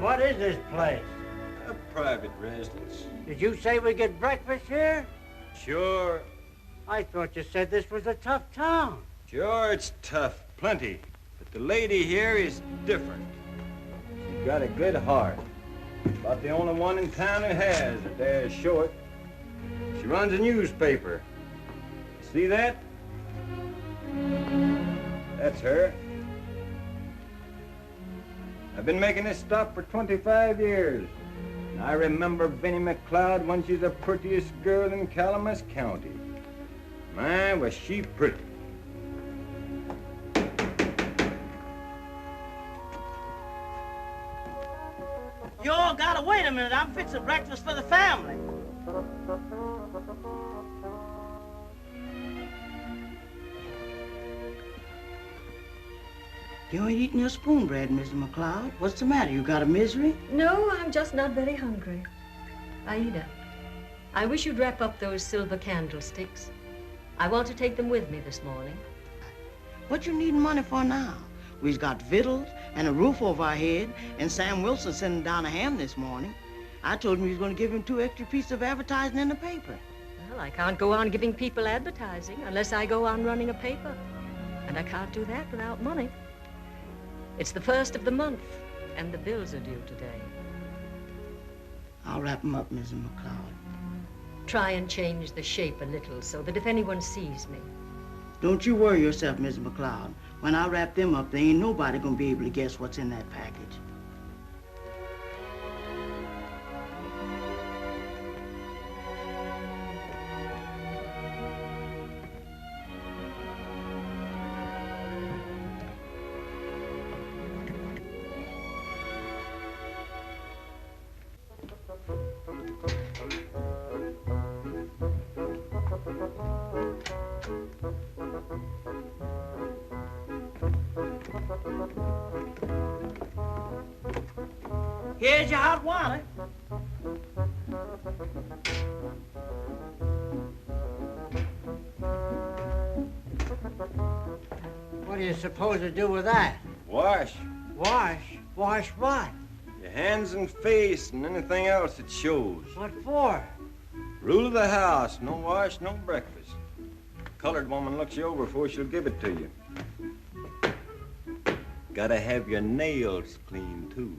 what is this place? A private residence. Did you say we get breakfast here? Sure. I thought you said this was a tough town. Sure, it's tough. Plenty. But the lady here is different. She's got a good heart. About the only one in town who has, if they're short. She runs a newspaper. See that? That's her. I've been making this stop for 25 years. And I remember Benny McLeod when she's the prettiest girl in Calamus County. Man, was she pretty. You all gotta wait a minute. I'm fixing breakfast for the family. You ain't eating your spoon bread, Mrs. McLeod. What's the matter? You got a misery? No, I'm just not very hungry. Aida, I wish you'd wrap up those silver candlesticks. I want to take them with me this morning. What you needing money for now? We've got victuals and a roof over our head, and Sam Wilson sending down a ham this morning. I told him he was going to give him 2 extra pieces of advertising in the paper. Well, I can't go on giving people advertising unless I go on running a paper. And I can't do that without money. It's the 1st of the month, and the bills are due today. I'll wrap them up, Mrs. McLeod. Try and change the shape a little so that if anyone sees me. Don't you worry yourself, Mrs. McLeod. When I wrap them up, there ain't nobody gonna be able to guess what's in that package. Here's your hot water. What do you suppose to do with that? Wash. Wash? Wash what? Your hands and face and anything else that shows. What for? Rule of the house. No wash, no breakfast. Colored woman looks you over before she'll give it to you. Gotta have your nails clean, too.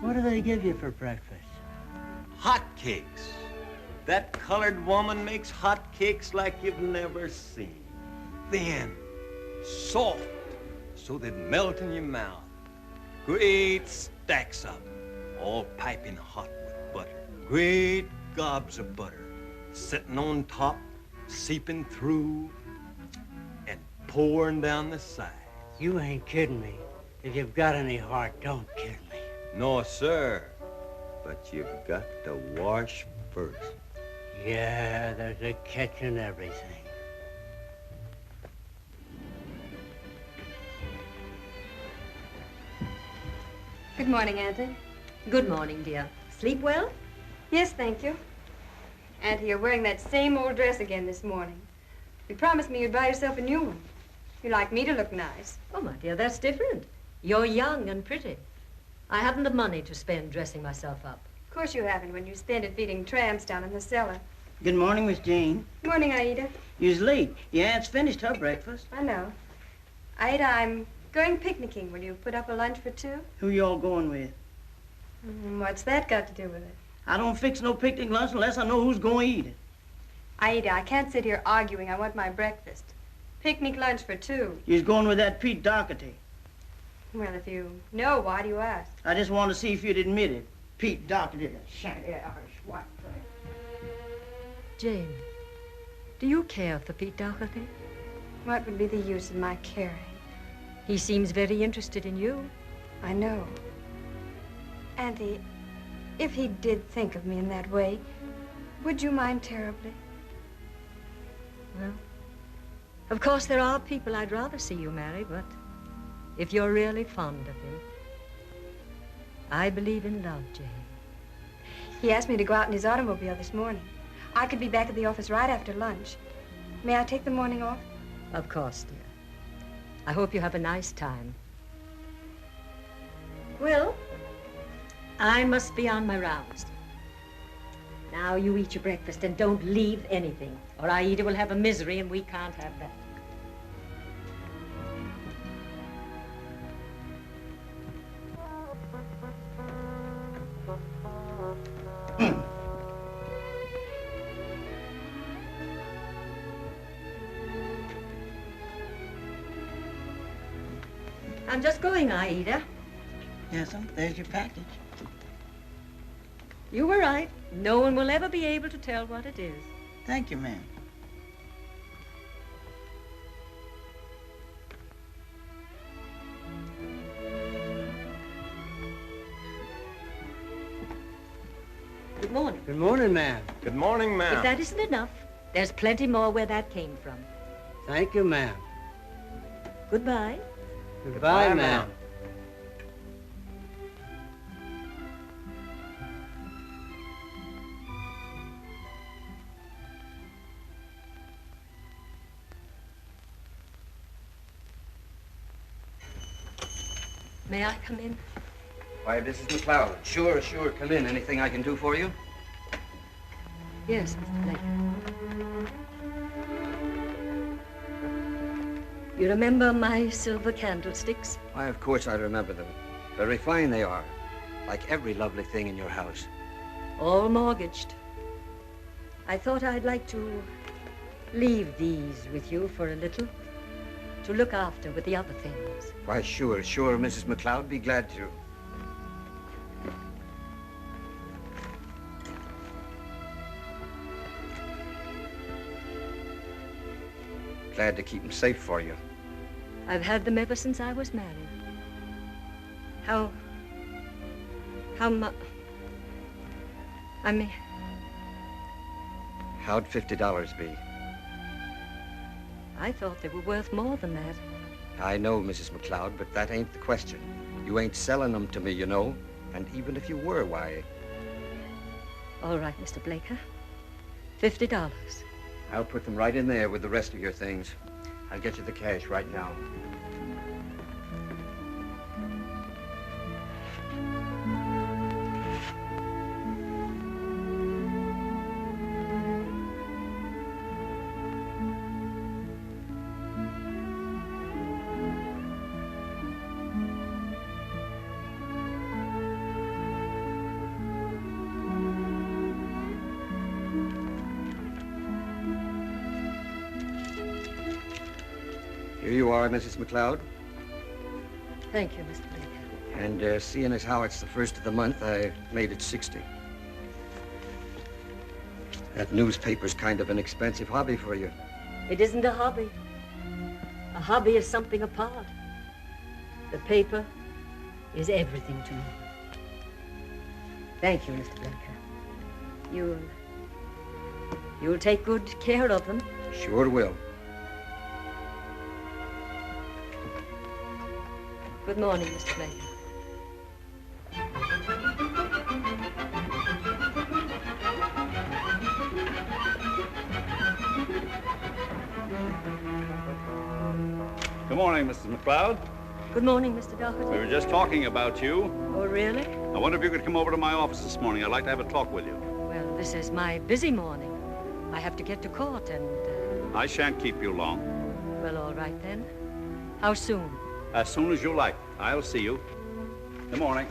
What do they give you for breakfast? Hot cakes. That colored woman makes hot cakes like you've never seen. Thin, soft, so they'd melt in your mouth. Great stacks of them, all piping hot with butter. Great gobs of butter, sitting on top, seeping through, and pouring down the sides. You ain't kidding me. If you've got any heart, don't kid me. No, sir. But you've got to wash first. Yeah, there's a catch in everything. Good morning, Auntie. Good morning, dear. Sleep well? Yes, thank you. Auntie, you're wearing that same old dress again this morning. You promised me you'd buy yourself a new one. You like me to look nice. Oh, my dear, that's different. You're young and pretty. I haven't the money to spend dressing myself up. Of course you haven't when you spend it feeding tramps down in the cellar. Good morning, Miss Jane. Morning, Aida. You's late. Your aunt's finished her breakfast. I know. Aida, I'm going picnicking. Will you put up a lunch for 2? Who you all going with? What's that got to do with it? I don't fix no picnic lunch unless I know who's going to eat it. Aida, I can't sit here arguing. I want my breakfast. Picnic lunch for 2. You's going with that Pete Doherty. Well, if you know, why do you ask? I just want to see if you'd admit it. Pete Doherty, the shanty Irish white thing. Jane, do you care for Pete Doherty? What would be the use of my caring? He seems very interested in you. I know. Auntie, if he did think of me in that way, would you mind terribly? Well, of course there are people I'd rather see you marry, but if you're really fond of him, I believe in love, Jane. He asked me to go out in his automobile this morning. I could be back at the office right after lunch. May I take the morning off? Of course, dear. I hope you have a nice time. Well, I must be on my rounds. Now you eat your breakfast and don't leave anything, or Aida will have a misery and we can't have that. I'm just going, Aida. Yes, there's your package. You were right. No one will ever be able to tell what it is. Thank you, ma'am. Good morning. Good morning, ma'am. Good morning, ma'am. If that isn't enough, there's plenty more where that came from. Thank you, ma'am. Goodbye. Goodbye, ma'am. May I come in? Why, Mrs. McLeod. Sure, come in. Anything I can do for you? Yes, Mr. Blake. You remember my silver candlesticks? Why, of course I remember them. Very fine they are. Like every lovely thing in your house. All mortgaged. I thought I'd like to leave these with you for a little, to look after with the other things. Why, sure, Mrs. McLeod. Be glad to. Glad to keep them safe for you. I've had them ever since I was married. How much? I mean... How'd $50 be? I thought they were worth more than that. I know, Mrs. McLeod, but that ain't the question. You ain't selling them to me, you know. And even if you were, why... All right, Mr. Blaker. $50. I'll put them right in there with the rest of your things. I'll get you the cash right now. Here you are, Mrs. McLeod. Thank you, Mr. Blaker. And seeing as how it's the first of the month, I made it 60. That newspaper's kind of an expensive hobby for you. It isn't a hobby. A hobby is something apart. The paper is everything to me. Thank you, Mr. Blaker. You'll take good care of them. Sure will. Good morning, Mr. Blaker. Good morning, Mrs. McLeod. Good morning, Mr. Doherty. We were just talking about you. Oh, really? I wonder if you could come over to my office this morning. I'd like to have a talk with you. Well, this is my busy morning. I have to get to court and... I shan't keep you long. Well, all right then. How soon? As soon as you like. I'll see you. Good morning.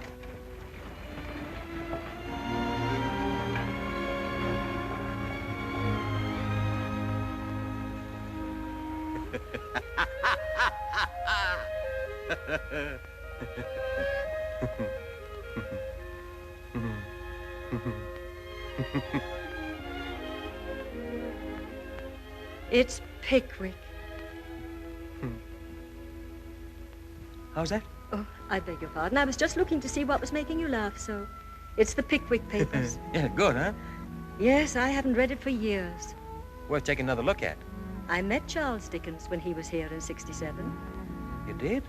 It's Pickwick. How's that? Oh, I beg your pardon. I was just looking to see what was making you laugh, so... It's the Pickwick papers. Yeah, good, huh? Yes, I haven't read it for years. Worth taking another look at. I met Charles Dickens when he was here in '67. You did?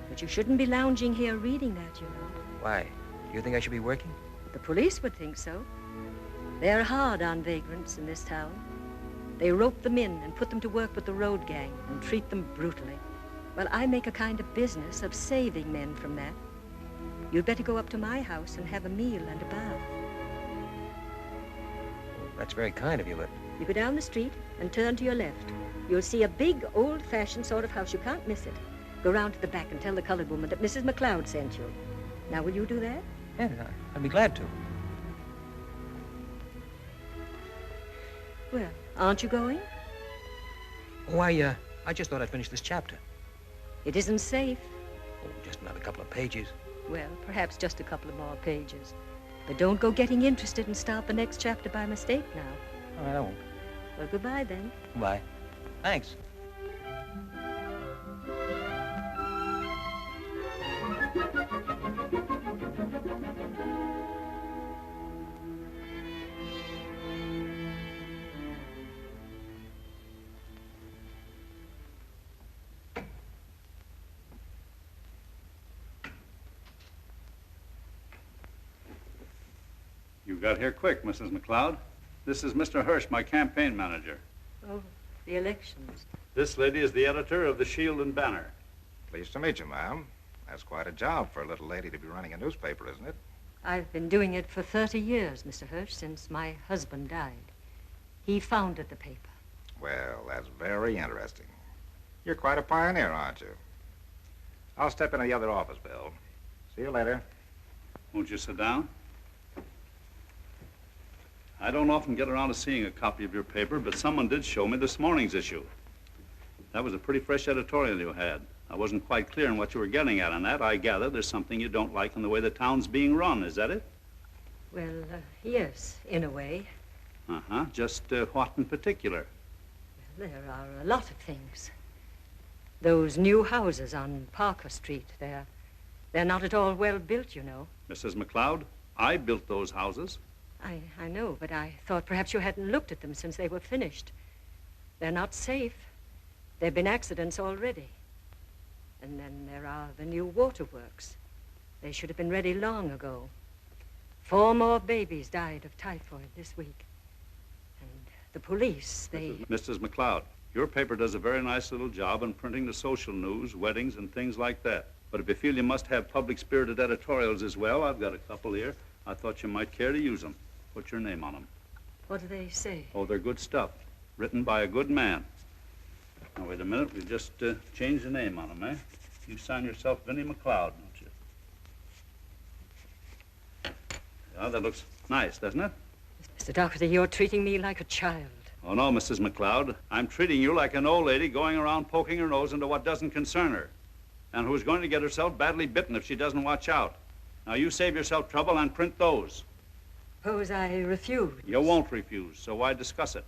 But you shouldn't be lounging here reading that, you know. Why? You think I should be working? The police would think so. They're hard on vagrants in this town. They rope them in and put them to work with the road gang and treat them brutally. Well, I make a kind of business of saving men from that. You'd better go up to my house and have a meal and a bath. Well, that's very kind of you, but... You go down the street and turn to your left. You'll see a big, old-fashioned sort of house. You can't miss it. Go round to the back and tell the colored woman that Mrs. McLeod sent you. Now, will you do that? Yeah, I'd be glad to. Well, aren't you going? Oh, I just thought I'd finish this chapter. It isn't safe. Oh, just another couple of pages. Well, perhaps just a couple of more pages. But don't go getting interested and start the next chapter by mistake now. All right, I won't. Well, goodbye then. Bye. Thanks. You got here quick, Mrs. McLeod. This is Mr. Hirsch, my campaign manager. Oh, the elections. This lady is the editor of the Shield and Banner. Pleased to meet you, ma'am. That's quite a job for a little lady to be running a newspaper, isn't it? I've been doing it for 30 years, Mr. Hirsch, since my husband died. He founded the paper. Well, that's very interesting. You're quite a pioneer, aren't you? I'll step into the other office, Bill. See you later. Won't you sit down? I don't often get around to seeing a copy of your paper, but someone did show me this morning's issue. That was a pretty fresh editorial you had. I wasn't quite clear on what you were getting at on that. I gather there's something you don't like in the way the town's being run. Is that it? Well, yes, in a way. Uh-huh. Just what in particular? There are a lot of things. Those new houses on Parker Street, they're not at all well built, you know. Mrs. McLeod, I built those houses. I know, but I thought perhaps you hadn't looked at them since they were finished. They're not safe. There have been accidents already. And then there are the new waterworks. They should have been ready long ago. 4 more babies died of typhoid this week. And the police, they... Mrs. McLeod, your paper does a very nice little job in printing the social news, weddings, and things like that. But if you feel you must have public-spirited editorials as well, I've got a couple here. I thought you might care to use them. Put your name on them. What do they say? Oh, they're good stuff. Written by a good man. Now, wait a minute. We just change the name on them, eh? You sign yourself Vinnie McLeod, don't you? Yeah, that looks nice, doesn't it? Mr. Doherty, you're treating me like a child. Oh, no, Mrs. McLeod. I'm treating you like an old lady going around poking her nose into what doesn't concern her, and who's going to get herself badly bitten if she doesn't watch out. Now, you save yourself trouble and print those. Suppose I refuse. You won't refuse, so why discuss it?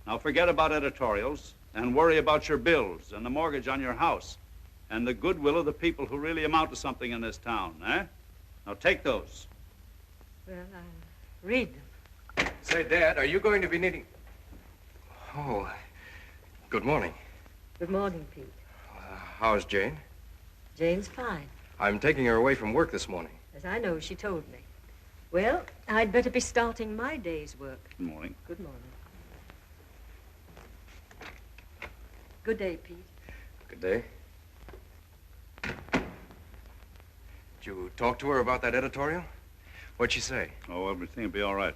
Now, forget about editorials and worry about your bills and the mortgage on your house and the goodwill of the people who really amount to something in this town, eh? Now, take those. Well, I'll read them. Say, Dad, are you going to be needing... Oh, good morning. Good morning, Pete. How's Jane? Jane's fine. I'm taking her away from work this morning. As I know, she told me. Well, I'd better be starting my day's work. Good morning. Good morning. Good day, Pete. Good day. Did you talk to her about that editorial? What'd she say? Oh, everything will be all right.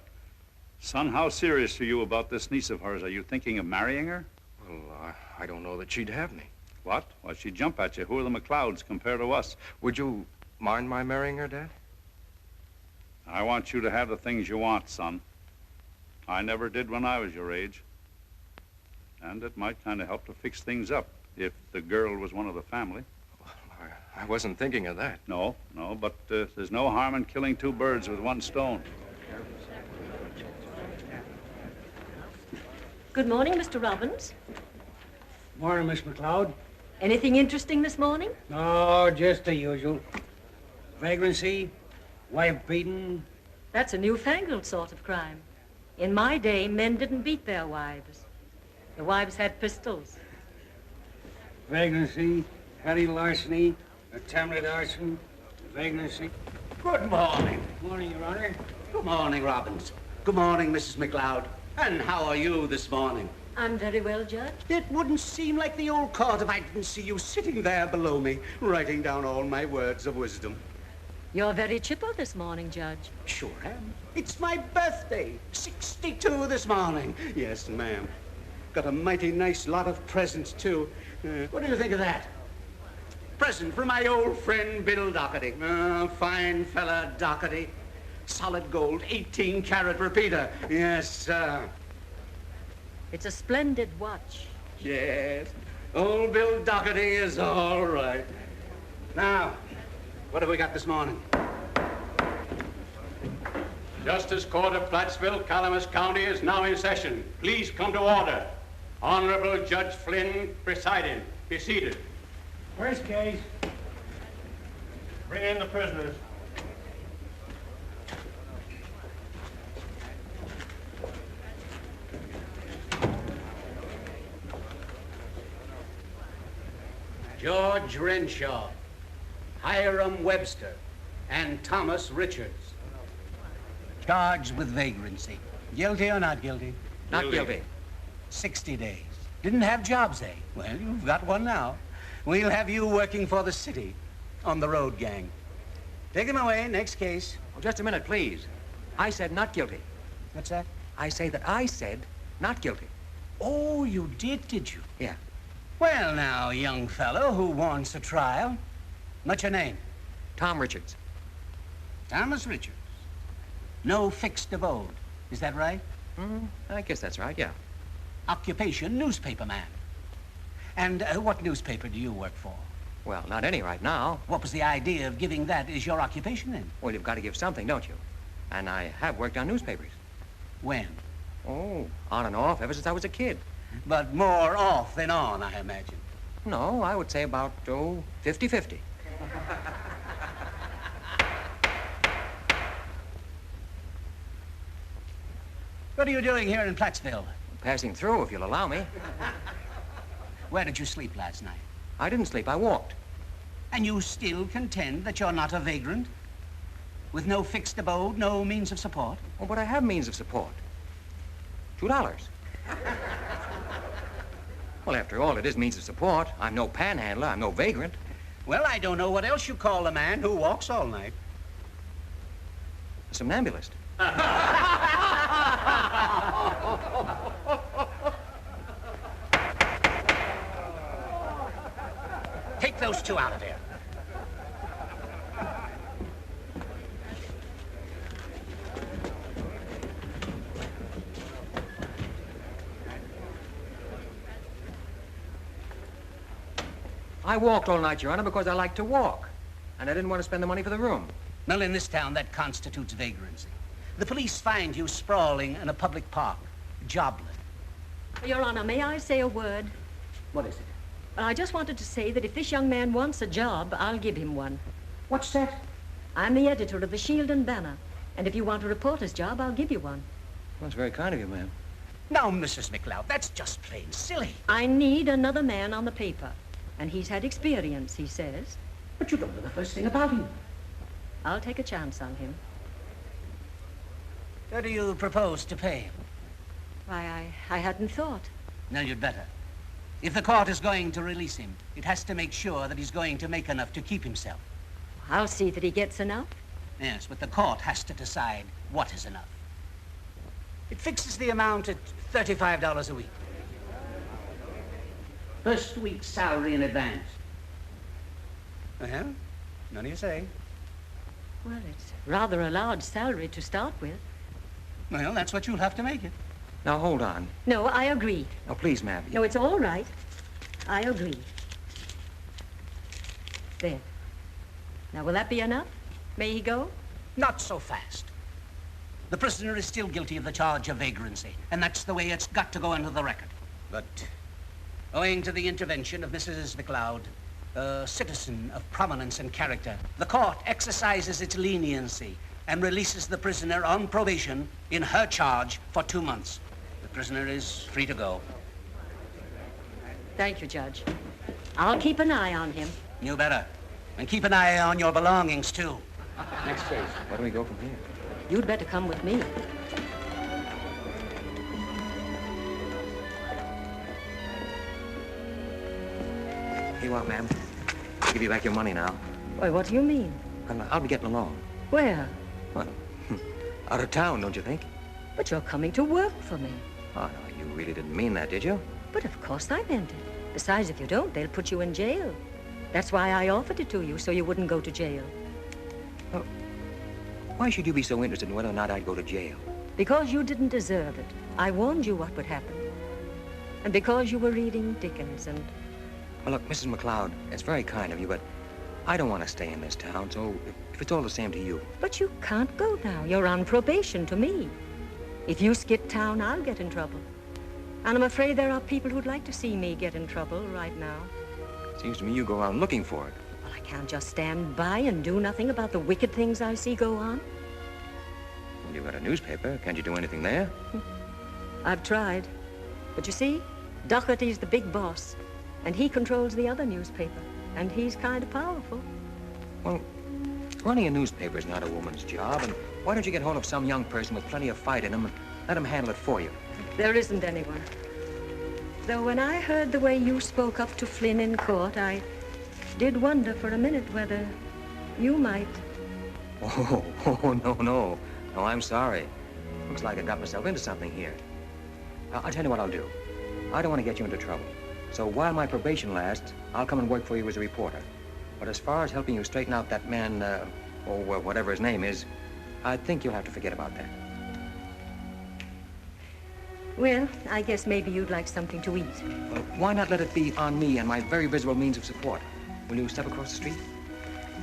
Son, how serious are you about this niece of hers? Are you thinking of marrying her? Well, I don't know that she'd have me. What? Why, she'd jump at you. Who are the McLeods compared to us? Would you mind my marrying her, Dad? I want you to have the things you want, son. I never did when I was your age. And it might kind of help to fix things up if the girl was one of the family. I wasn't thinking of that. No, but there's no harm in killing 2 birds with 1 stone. Good morning, Mr. Robbins. Morning, Miss McLeod. Anything interesting this morning? No, just the usual. Vagrancy, wife beaten. That's a newfangled sort of crime. In my day, men didn't beat their wives. The wives had pistols. Vagrancy, petty larceny, attempted arson, vagrancy. Good morning. Morning, Your Honor. Good morning, Robbins. Good morning, Mrs. McLeod. And how are you this morning? I'm very well, Judge. It wouldn't seem like the old court if I didn't see you sitting there below me, writing down all my words of wisdom. You're very chipper this morning, Judge. Sure am. It's my birthday. 62 this morning. Yes, ma'am. Got a mighty nice lot of presents, too. What do you think of that? Present for my old friend Bill Doherty. Fine fella, Doherty. Solid gold, 18-carat repeater. Yes, sir. It's a splendid watch. Yes. Old Bill Doherty is all right. Now, what have we got this morning? Justice Court of Plattsville, Calamus County is now in session. Please come to order. Honorable Judge Flynn presiding. Be seated. First case. Bring in the prisoners. George Renshaw, Hiram Webster, and Thomas Richards. Charged with vagrancy. Guilty or not guilty? Not guilty. 60 days. Didn't have jobs, eh? Well, you've got one now. We'll have you working for the city on the road gang. Take him away. Next case. Oh, just a minute, please. I said not guilty. What's that? I say that I said not guilty. Oh, you did you? Yeah. Well, now, young fellow who wants a trial. What's your name? Tom Richards. Thomas Richards. No fixed abode. Is that right? I guess that's right, yeah. Occupation, newspaperman. And what newspaper do you work for? Well, not any right now. What was the idea of giving that as your occupation, then? Well, you've got to give something, don't you? And I have worked on newspapers. When? Oh, on and off, ever since I was a kid. But more off than on, I imagine. No, I would say about, 50-50. What are you doing here in Plattsville? Passing through, if you'll allow me. Where did you sleep last night? I didn't sleep, I walked. And you still contend that you're not a vagrant? With no fixed abode, no means of support? Oh, but I have means of support. $2. Well, after all, it is means of support. I'm no panhandler, I'm no vagrant. Well, I don't know what else you call a man who walks all night. A somnambulist. Take those two out of there. I walked all night, Your Honor, because I like to walk. And I didn't want to spend the money for the room. Well, in this town, that constitutes vagrancy. The police find you sprawling in a public park, jobless. Your Honor, may I say a word? What is it? Well, I just wanted to say that if this young man wants a job, I'll give him one. What's that? I'm the editor of the Shield and Banner, and if you want a reporter's job, I'll give you one. Well, that's very kind of you, ma'am. Now, Mrs. McLeod, that's just plain silly. I need another man on the paper, and he's had experience, he says. But you don't know the first thing about him. I'll take a chance on him. What do you propose to pay him? Why, I hadn't thought. Now, you'd better. If the court is going to release him, it has to make sure that he's going to make enough to keep himself. I'll see that he gets enough. Yes, but the court has to decide what is enough. It fixes the amount at $35 a week. First week's salary in advance. Well, none of you say. Well, it's rather a large salary to start with. Well, that's what you'll have to make it. Now, hold on. No, I agree. Now, please, ma'am. No, it's all right. I agree. There. Now, will that be enough? May he go? Not so fast. The prisoner is still guilty of the charge of vagrancy, and that's the way it's got to go into the record. But owing to the intervention of Mrs. McLeod, a citizen of prominence and character, the court exercises its leniency and releases the prisoner on probation in her charge for 2 months. The prisoner is free to go. Thank you, Judge. I'll keep an eye on him. You better. And keep an eye on your belongings, too. Next case. Where do we go from here? You'd better come with me. Here you are, ma'am. I'll give you back your money now. Why, what do you mean? Well, I'll be getting along. Where? Well, out of town, don't you think? But you're coming to work for me. Oh, no, you really didn't mean that, did you? But of course I meant it. Besides, if you don't, they'll put you in jail. That's why I offered it to you, so you wouldn't go to jail. Well, why should you be so interested in whether or not I'd go to jail? Because you didn't deserve it. I warned you what would happen. And because you were reading Dickens and... Well, look, Mrs. McLeod, it's very kind of you, but I don't want to stay in this town, so if it's all the same to you... But you can't go now. You're on probation to me. If you skip town, I'll get in trouble. And I'm afraid there are people who'd like to see me get in trouble right now. Seems to me you go around looking for it. Well, I can't just stand by and do nothing about the wicked things I see go on. Well, you've got a newspaper. Can't you do anything there? I've tried. But you see, Doherty's the big boss, and he controls the other newspaper, and he's kind of powerful. Well, running a newspaper is not a woman's job, and why don't you get hold of some young person with plenty of fight in him and let him handle it for you? There isn't anyone. Though when I heard the way you spoke up to Flynn in court, I did wonder for a minute whether you might. Oh, no. No, I'm sorry. Looks like I got myself into something here. I'll tell you what I'll do. I don't want to get you into trouble. So while my probation lasts, I'll come and work for you as a reporter. But as far as helping you straighten out that man, or whatever his name is, I think you'll have to forget about that. Well, I guess maybe you'd like something to eat. Why not let it be on me and my very visible means of support? Will you step across the street?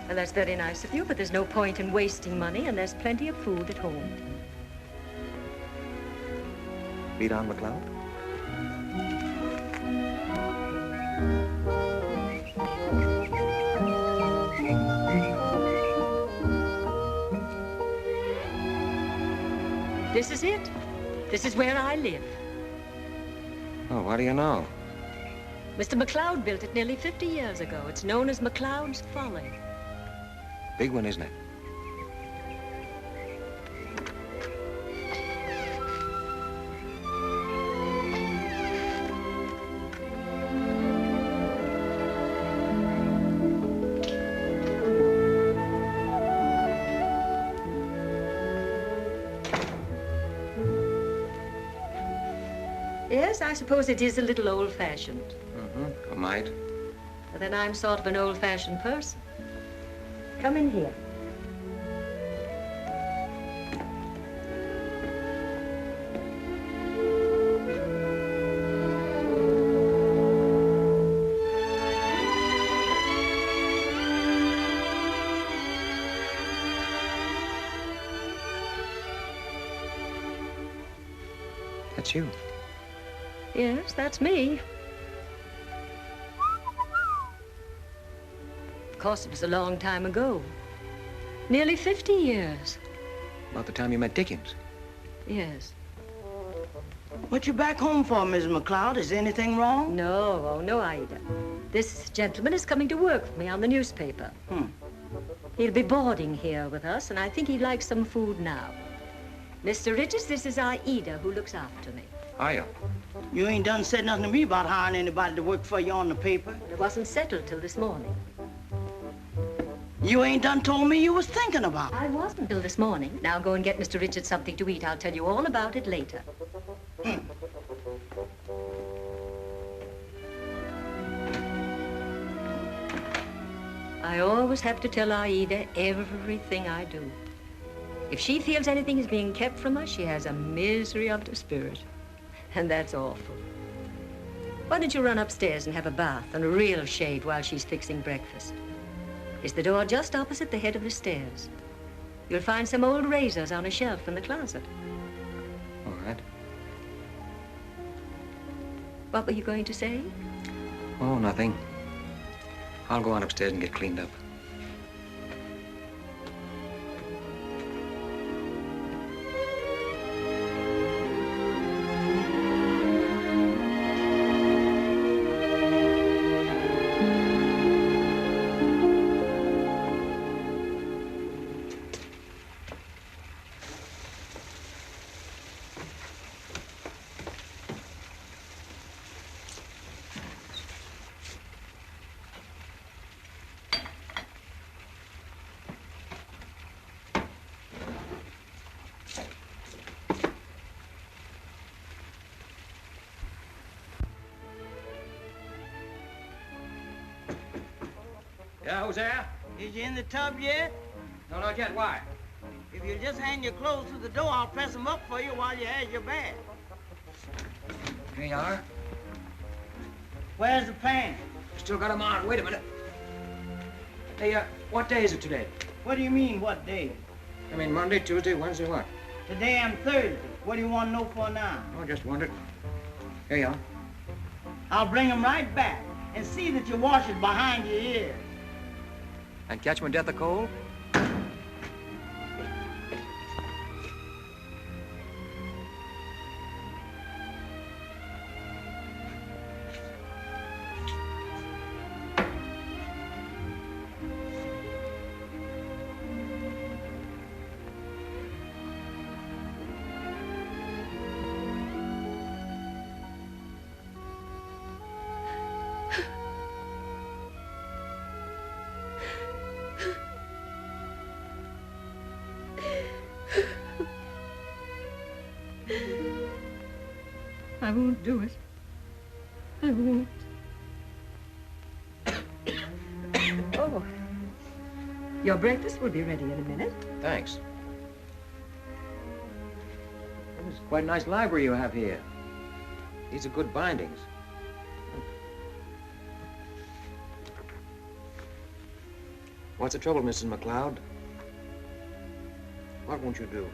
Well, that's very nice of you, but there's no point in wasting money, and there's plenty of food at home. Lead on, McLeod. This is it. This is where I live. Oh, what do you know? Mr. McLeod built it nearly 50 years ago. It's known as McLeod's Folly. Big one, isn't it? Yes, I suppose it is a little old-fashioned. Mm-hmm, might. But then I'm sort of an old-fashioned person. Come in here. That's you. Yes, that's me. Of course, it was a long time ago. Nearly 50 years. About the time you met Dickens. Yes. What you back home for, Miss McLeod? Is anything wrong? No, oh, no, Ida. This gentleman is coming to work for me on the newspaper. He'll be boarding here with us, and I think he'd like some food now. Mr. Richards, this is Ida, who looks after me. Hiya. You ain't done said nothing to me about hiring anybody to work for you on the paper. It wasn't settled till this morning. You ain't done told me you was thinking about it. I wasn't till this morning. Now go and get Mr. Richards something to eat. I'll tell you all about it later. I always have to tell Aida everything I do. If she feels anything is being kept from her, she has a misery of the spirit. And that's awful. Why don't you run upstairs and have a bath and a real shave while she's fixing breakfast? It's the door just opposite the head of the stairs. You'll find some old razors on a shelf in the closet. All right. What were you going to say? Oh, nothing. I'll go on upstairs and get cleaned up. Yeah, who's there? Is you in the tub yet? No, not yet. Why? If you'll just hang your clothes through the door, I'll press them up for you while you have your bath. Here you are. Where's the pan? Still got 'em on. Wait a minute. Hey, what day is it today? What do you mean, what day? I mean, Monday, Tuesday, Wednesday, what? Today I'm Thursday. What do you want to know for now? Oh, just wondered. Here you are. I'll bring them right back and see that you wash it behind your ears. And catch 'em in death of cold? I won't do it. I won't. Oh. Your breakfast will be ready in a minute. Thanks. It's quite a nice library you have here. These are good bindings. What's the trouble, Mrs. McLeod? What won't you do?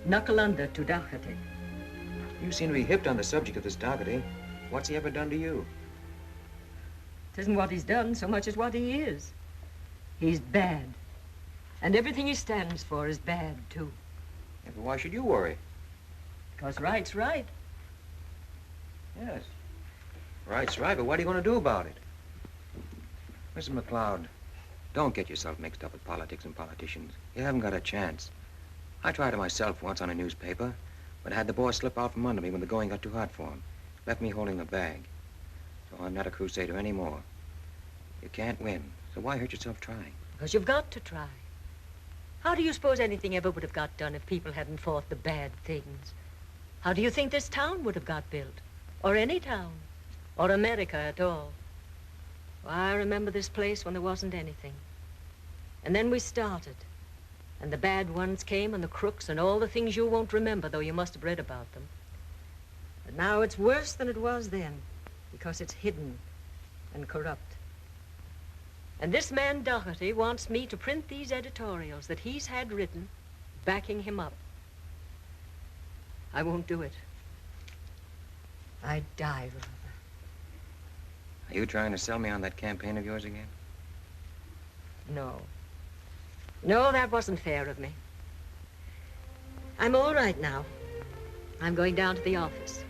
Knuckle under to Doherty. You seem to be hipped on the subject of this Doherty. What's he ever done to you? It isn't what he's done so much as what he is. He's bad. And everything he stands for is bad, too. Yeah, but why should you worry? Because right's right. Yes. Right's right, but what are you going to do about it? Mrs. McLeod, don't get yourself mixed up with politics and politicians. You haven't got a chance. I tried it myself once on a newspaper, but I had the boss slip out from under me when the going got too hot for him. Left me holding the bag. So I'm not a crusader anymore. You can't win, so why hurt yourself trying? Because you've got to try. How do you suppose anything ever would have got done if people hadn't fought the bad things? How do you think this town would have got built? Or any town? Or America at all? Well, I remember this place when there wasn't anything. And then we started. And the bad ones came, and the crooks, and all the things you won't remember, though you must have read about them. But now it's worse than it was then, because it's hidden and corrupt. And this man Doherty wants me to print these editorials that he's had written, backing him up. I won't do it. I'd die rather. Are you trying to sell me on that campaign of yours again? No. No, that wasn't fair of me. I'm all right now. I'm going down to the office.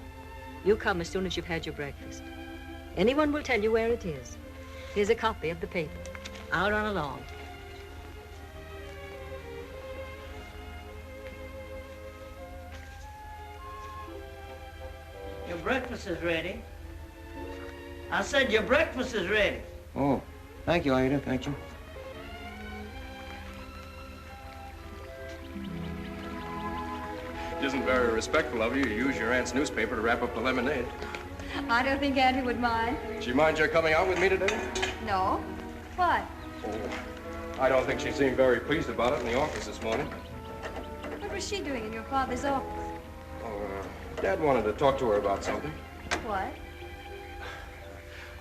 You come as soon as you've had your breakfast. Anyone will tell you where it is. Here's a copy of the paper. I'll run along. Your breakfast is ready. I said your breakfast is ready. Oh, thank you, Ida. Thank you. It isn't very respectful of you to use your aunt's newspaper to wrap up the lemonade. I don't think Auntie would mind. She minds your coming out with me today? No. What? Oh, I don't think she seemed very pleased about it in the office this morning. What was she doing in your father's office? Oh, Dad wanted to talk to her about something. What?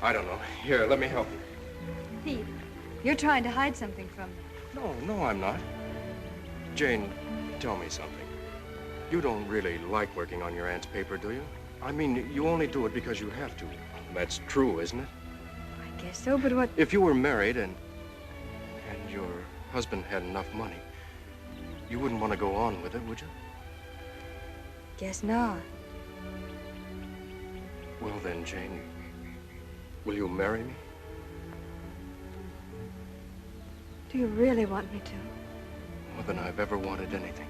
I don't know. Here, let me help you. Pete, you're trying to hide something from me. No, I'm not. Jane, tell me something. You don't really like working on your aunt's paper, do you? I mean, you only do it because you have to. That's true, isn't it? I guess so, but what... If you were married and your husband had enough money, you wouldn't want to go on with it, would you? Guess not. Well then, Jane, will you marry me? Do you really want me to? More than I've ever wanted anything.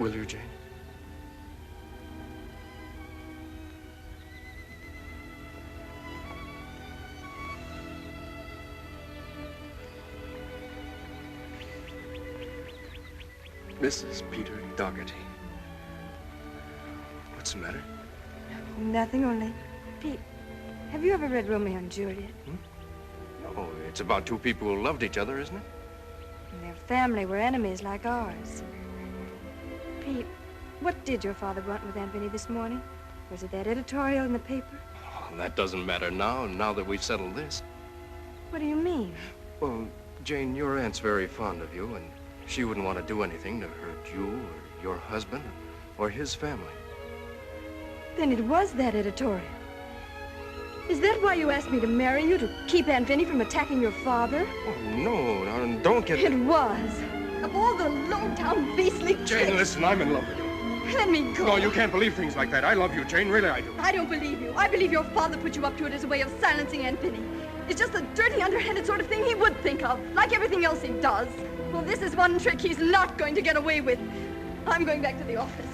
Will you, Jane? Mrs. Peter Dougherty. What's the matter? Nothing, only... Pete, have you ever read Romeo and Juliet? Oh, it's about two people who loved each other, isn't it? And their family were enemies like ours. Pete, what did your father want with Aunt Vinny this morning? Was it that editorial in the paper? Oh, that doesn't matter now that we've settled this. What do you mean? Well, Jane, your aunt's very fond of you, and she wouldn't want to do anything to hurt you or your husband or his family. Then it was that editorial. Is that why you asked me to marry you, to keep Aunt Vinny from attacking your father? Oh, no, now, don't get... It was. Of all the low-down, beastly tricks. Jane, listen, I'm in love with you. Let me go. No, you can't believe things like that. I love you, Jane, really I do. I don't believe you. I believe your father put you up to it as a way of silencing Aunt Vinny. It's just a dirty, underhanded sort of thing he would think of, like everything else he does. Well, this is one trick he's not going to get away with. I'm going back to the office.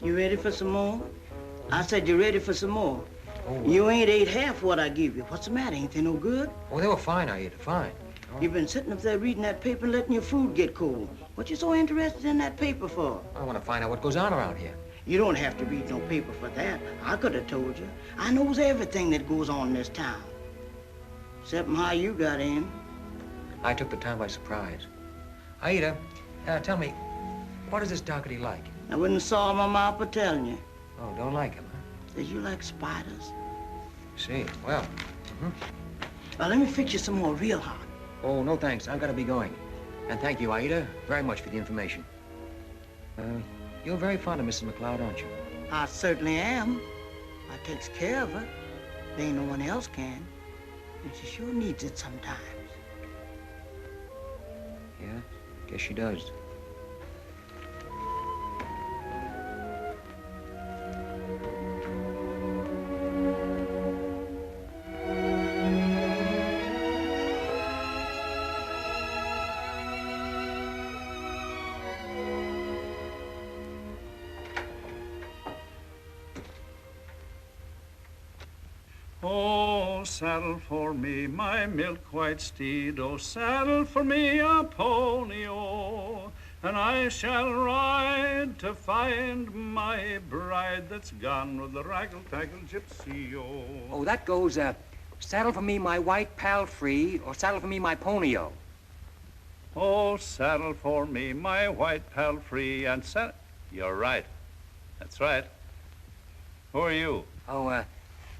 You ready for some more? I said you ready for some more. Oh. You ain't ate half what I give you. What's the matter? Ain't they no good? Oh, they were fine, I ate it, fine. Oh. You've been sitting up there reading that paper and letting your food get cold. What you so interested in that paper for? I want to find out what goes on around here. You don't have to read no paper for that. I could have told you. I knows everything that goes on in this town. Except how you got in. I took the town by surprise. Aida, tell me, what is this Dougherty like? I wouldn't saw my mouth for telling you. Oh, don't like him, huh? Did you like spiders? See, well, Well, let me fix you some more real hot. Oh, no thanks. I've got to be going. And thank you, Aida, very much for the information. You're very fond of Mrs. McLeod, aren't you? I certainly am. I takes care of her. There ain't no one else can. And she sure needs it sometimes. Yeah, guess she does. Oh, saddle for me my milk-white steed, oh, saddle for me a pony, oh, and I shall ride to find my bride that's gone with the raggle-taggle gypsy, oh. Oh, that goes, saddle for me my white pal free, or saddle for me my ponyo. Oh, saddle for me my white pal free, and You're right. That's right. Who are you? Oh,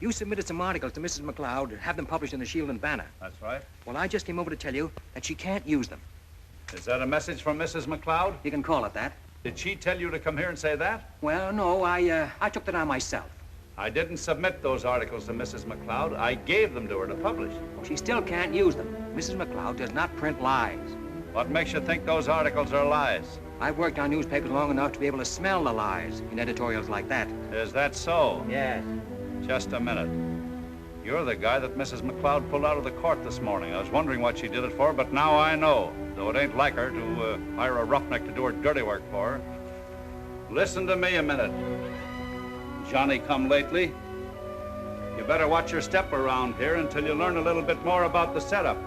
you submitted some articles to Mrs. McLeod, have them published in the Shield and Banner. That's right. Well, I just came over to tell you that she can't use them. Is that a message from Mrs. McLeod? You can call it that. Did she tell you to come here and say that? Well, no, I took that on myself. I didn't submit those articles to Mrs. McLeod. I gave them to her to publish. Well, she still can't use them. Mrs. McLeod does not print lies. What makes you think those articles are lies? I've worked on newspapers long enough to be able to smell the lies in editorials like that. Is that so? Yes. Just a minute. You're the guy that Mrs. McLeod pulled out of the court this morning. I was wondering what she did it for, but now I know. Though it ain't like her to hire a roughneck to do her dirty work for her. Listen to me a minute. Johnny come lately. You better watch your step around here until you learn a little bit more about the setup.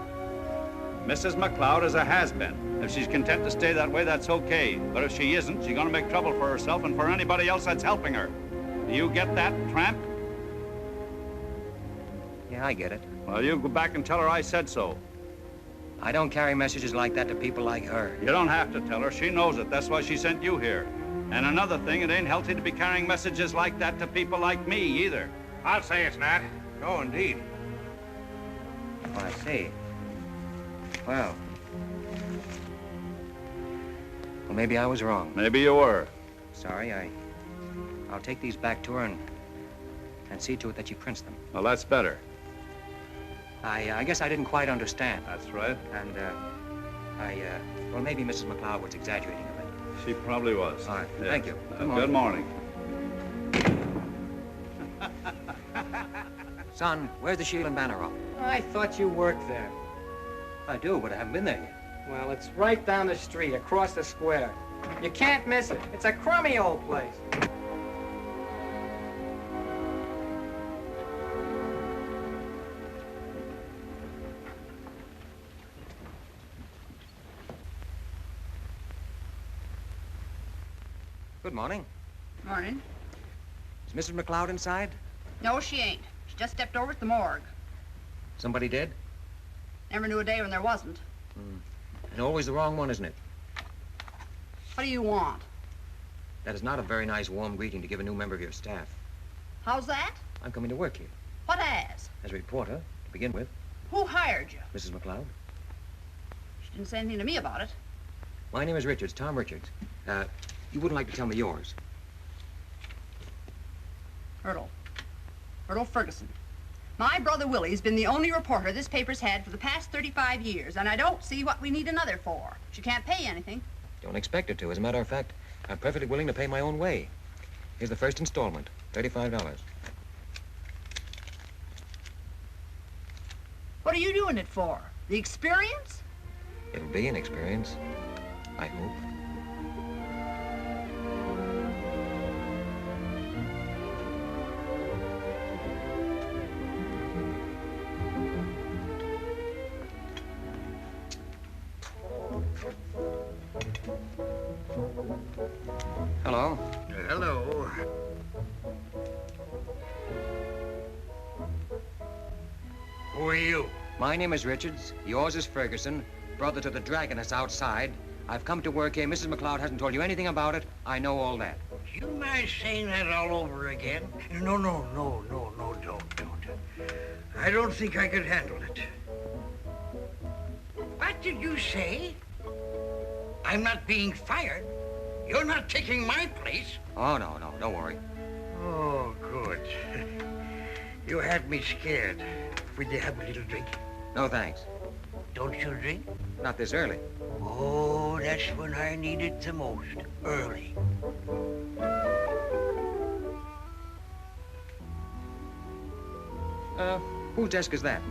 Mrs. McLeod is a has-been. If she's content to stay that way, that's okay. But if she isn't, she's gonna make trouble for herself and for anybody else that's helping her. Do you get that, tramp? Yeah, I get it. Well, you go back and tell her I said so. I don't carry messages like that to people like her. You don't have to tell her. She knows it. That's why she sent you here. And another thing, it ain't healthy to be carrying messages like that to people like me, either. I'll say it's not. No, indeed. Oh, I see. Well, maybe I was wrong. Maybe you were. Sorry, I'll take these back to her and see to it that she prints them. Well, that's better. I guess I didn't quite understand. That's right. And, well, maybe Mrs. McLeod was exaggerating a bit. She probably was. All right, Yes. thank you. Good morning. Son, where's the Shield and Banner office? I thought you worked there. I do, but I haven't been there yet. Well, it's right down the street, across the square. You can't miss it. It's a crummy old place. Good morning. Morning. Is Mrs. McLeod inside? No, she ain't. She just stepped over to the morgue. Somebody dead? Never knew a day when there wasn't. And always the wrong one, isn't it? What do you want? That is not a very nice, warm greeting to give a new member of your staff. How's that? I'm coming to work here. What as? As a reporter, to begin with. Who hired you? Mrs. McLeod. She didn't say anything to me about it. My name is Richards, Tom Richards. You wouldn't like to tell me yours. Erdl Ferguson. My brother Willie's been the only reporter this paper's had for the past 35 years, and I don't see what we need another for. She can't pay anything. Don't expect her to. As a matter of fact, I'm perfectly willing to pay my own way. Here's the first installment, $35. What are you doing it for? The experience? It'll be an experience, I hope. Hello. Hello. Who are you? My name is Richards. Yours is Ferguson, brother to the dragoness outside. I've come to work here. Mrs. McLeod hasn't told you anything about it. I know all that. Do you mind saying that all over again? No, don't. I don't think I could handle it. What did you say? I'm not being fired. You're not taking my place. Oh, no, don't worry. Oh, good. You had me scared. Will you have a little drink? No, thanks. Don't you drink? Not this early. Oh, that's when I need it the most. Early. Whose desk is that?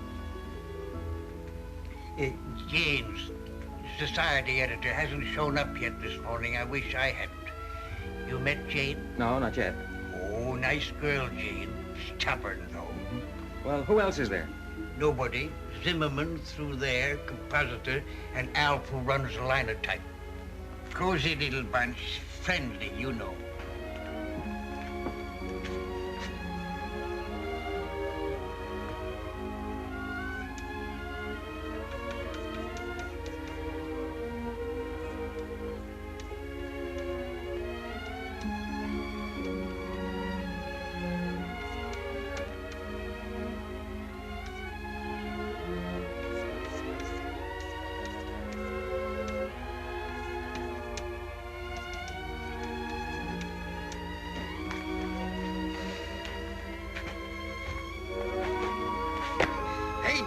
James, society editor, hasn't shown up yet this morning. I wish I hadn't. You met Jane? No, not yet. Oh, nice girl, Jane. Stubborn, though. Well, who else is there? Nobody. Zimmerman through there, compositor, and Alf who runs the linotype. Cozy little bunch, friendly, you know.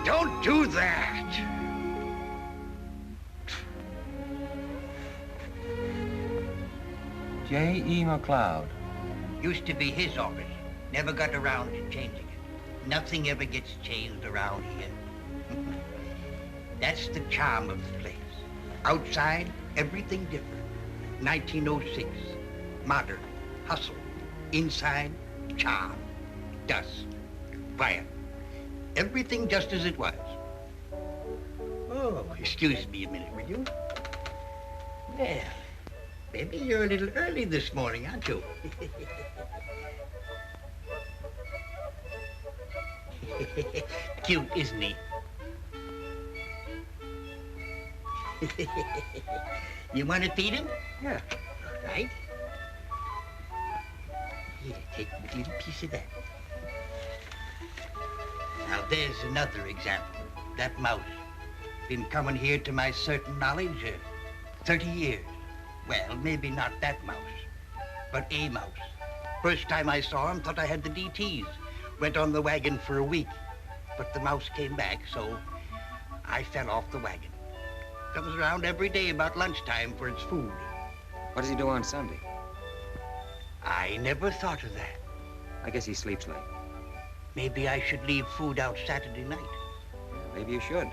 Don't do that! J.E. McLeod. Used to be his office. Never got around to changing it. Nothing ever gets changed around here. That's the charm of the place. Outside, everything different. 1906. Modern. Hustle. Inside, charm. Dust. Fire. Everything just as it was. Oh, excuse me a minute, will you? Well, maybe you're a little early this morning, aren't you? Cute, isn't he? You want to feed him? Yeah. All right. Here, take a little piece of that. Now, there's another example. That mouse. Been coming here to my certain knowledge 30 years. Well, maybe not that mouse, but a mouse. First time I saw him, thought I had the DTs. Went on the wagon for a week, but the mouse came back, so I fell off the wagon. Comes around every day about lunchtime for its food. What does he do on Sunday? I never thought of that. I guess he sleeps late. Maybe I should leave food out Saturday night. Maybe you should.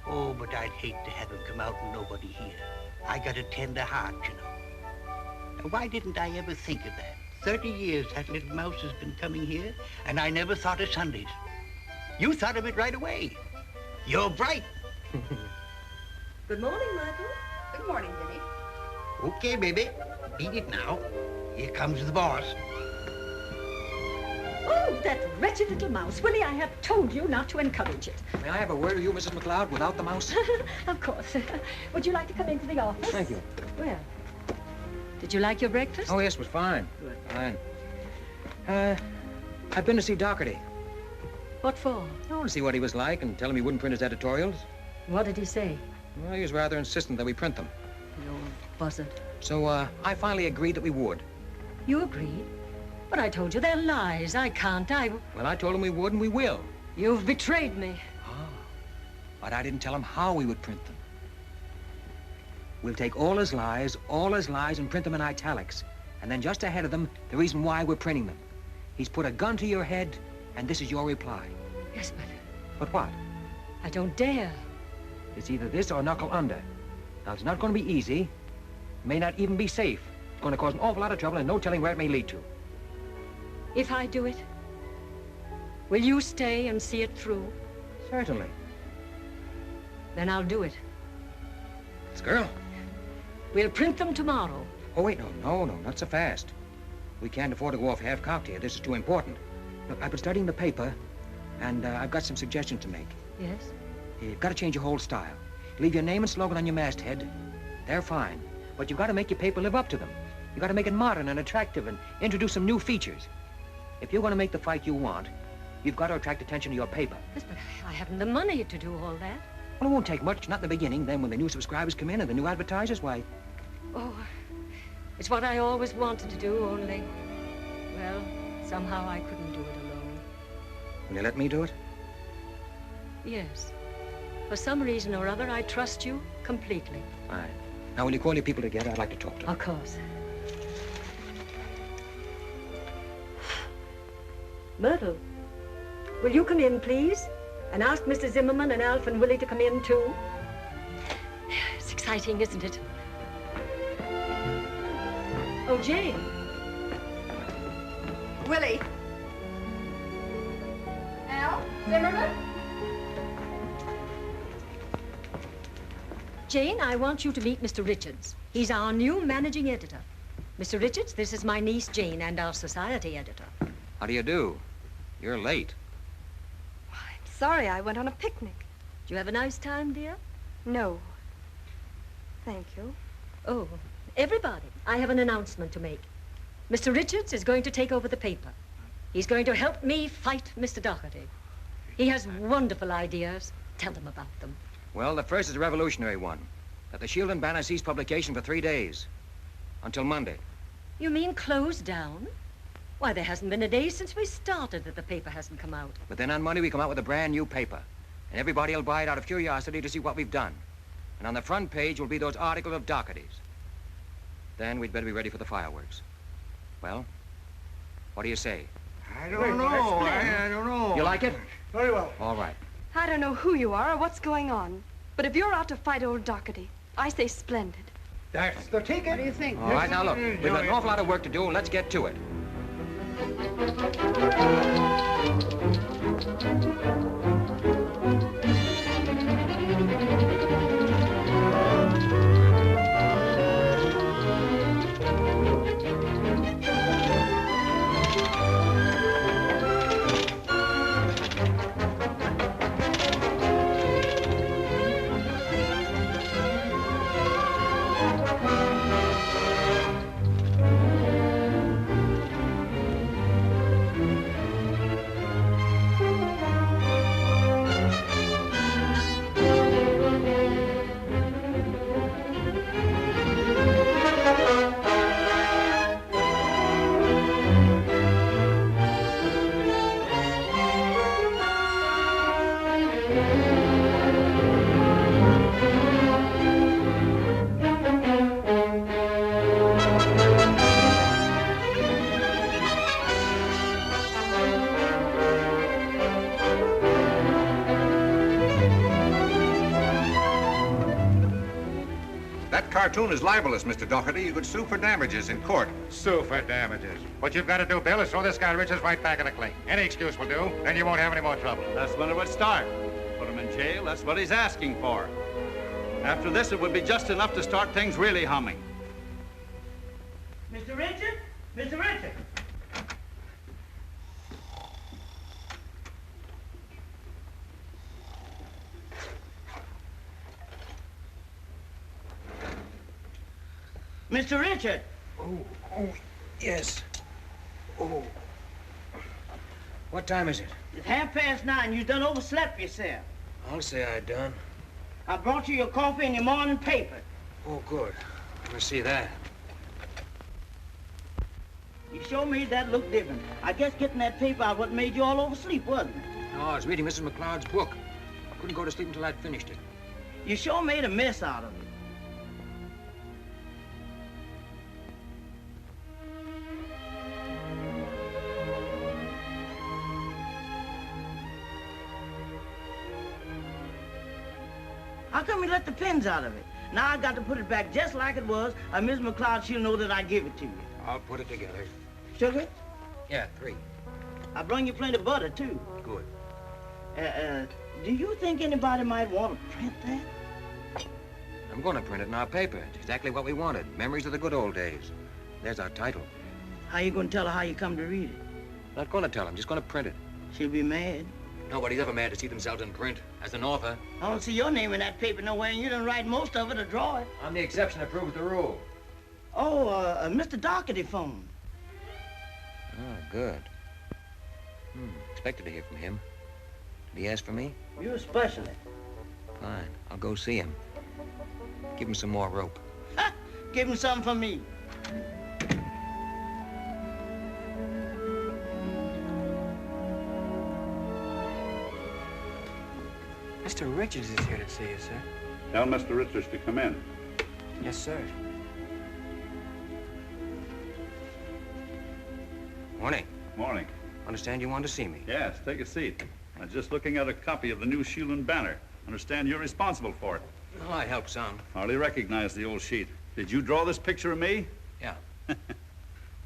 Oh, but I'd hate to have him come out and nobody here. I got a tender heart, you know. Now, why didn't I ever think of that? 30 years that little mouse has been coming here, and I never thought of Sundays. You thought of it right away. You're bright. Good morning, Myrtle. Good morning, Denny. Okay, baby. Beat it now. Here comes the boss. Oh, that wretched little mouse. Willie, I have told you not to encourage it. May I have a word with you, Mrs. McLeod, without the mouse? Of course. Would you like to come into the office? Thank you. Well, did you like your breakfast? Oh, yes, it was fine. Good. Fine. I've been to see Doherty. What for? I want to see what he was like and tell him he wouldn't print his editorials. What did he say? Well, he was rather insistent that we print them. The old buzzard. So, I finally agreed that we would. You agreed? But I told you they're lies. I can't. Well, I told him we would and we will. You've betrayed me. But I didn't tell him how we would print them. We'll take all his lies, and print them in italics. And then just ahead of them, the reason why we're printing them. He's put a gun to your head, and this is your reply. Yes, but... But what? I don't dare. It's either this or knuckle under. Now, it's not going to be easy. It may not even be safe. It's going to cause an awful lot of trouble and no telling where it may lead to. If I do it, will you stay and see it through? Certainly. Then I'll do it. This girl? We'll print them tomorrow. Oh, wait, no, not so fast. We can't afford to go off half-cocked here. This is too important. Look, I've been studying the paper, and I've got some suggestions to make. Yes? You've got to change your whole style. Leave your name and slogan on your masthead. They're fine. But you've got to make your paper live up to them. You've got to make it modern and attractive and introduce some new features. If you're going to make the fight you want, you've got to attract attention to your paper. Yes, but I haven't the money to do all that. Well, it won't take much, not in the beginning. Then when the new subscribers come in and the new advertisers, why... Oh, it's what I always wanted to do, only... Well, somehow I couldn't do it alone. Will you let me do it? Yes. For some reason or other, I trust you completely. Fine. Now, will you call your people together? I'd like to talk to them. Of course. Myrtle, will you come in, please? And ask Mr. Zimmerman and Alf and Willie to come in, too. It's exciting, isn't it? Oh, Jane. Willie. Al? Zimmerman? Jane, I want you to meet Mr. Richards. He's our new managing editor. Mr. Richards, this is my niece, Jane, and our society editor. How do you do? You're late. I'm sorry, I went on a picnic. Did you have a nice time, dear? No. Thank you. Oh, everybody, I have an announcement to make. Mr. Richards is going to take over the paper. He's going to help me fight Mr. Doherty. He has wonderful ideas. Tell them about them. Well, the first is a revolutionary one. That the Shield and Banner cease publication for 3 days. Until Monday. You mean closed down? Why, there hasn't been a day since we started that the paper hasn't come out. But then on Monday we come out with a brand new paper. And everybody will buy it out of curiosity to see what we've done. And on the front page will be those articles of Doherty's. Then we'd better be ready for the fireworks. Well, what do you say? I don't know. I don't know. You like it? Very well. All right. I don't know who you are or what's going on. But if you're out to fight old Doherty, I say splendid. That's the ticket. What do you think? All right, now look, we've got an awful lot of work to do. Let's get to it. Cartoon is libelous, Mr. Doherty. You could sue for damages in court. Sue for damages. What you've got to do, Bill, is throw this guy Richards right back in the clink. Any excuse will do, then you won't have any more trouble. That's when it would start. Put him in jail, that's what he's asking for. After this, it would be just enough to start things really humming. Mr. Richard? Mr. Richard! Mr. Richard! Oh, yes. Oh. What time is it? It's 9:30. You done overslept yourself. I'll say I done. I brought you your coffee and your morning paper. Oh, good. Let me see that. You sure made that look different. I guess getting that paper out what made you all oversleep, wasn't it? No, I was reading Mrs. McLeod's book. I couldn't go to sleep until I'd finished it. You sure made a mess out of it. How come you let the pins out of it? Now I got to put it back just like it was, or Miss McLeod, she'll know that I give it to you. I'll put it together. Sugar? Yeah, 3. I brought you plenty of butter, too. Good. Do you think anybody might want to print that? I'm going to print it in our paper. It's exactly what we wanted. Memories of the good old days. There's our title. How you going to tell her how you come to read it? Not going to tell him, just going to print it. She'll be mad. Nobody's ever mad to see themselves in print. As an author. I don't see your name in that paper nowhere, and you didn't write most of it or draw it. I'm the exception that proves the rule. Oh, Mr. Doherty phoned. Oh, good. Expected to hear from him. Did he ask for me? You especially. Fine. I'll go see him. Give him some more rope. Ha! Give him some for me. Mr. Richards is here to see you, sir. Tell Mr. Richards to come in. Yes, sir. Morning. Morning. Understand you wanted to see me. Yes, take a seat. I'm just looking at a copy of the new Shield and Banner. Understand you're responsible for it. Well, I helped some. Hardly recognize the old sheet. Did you draw this picture of me? Yeah.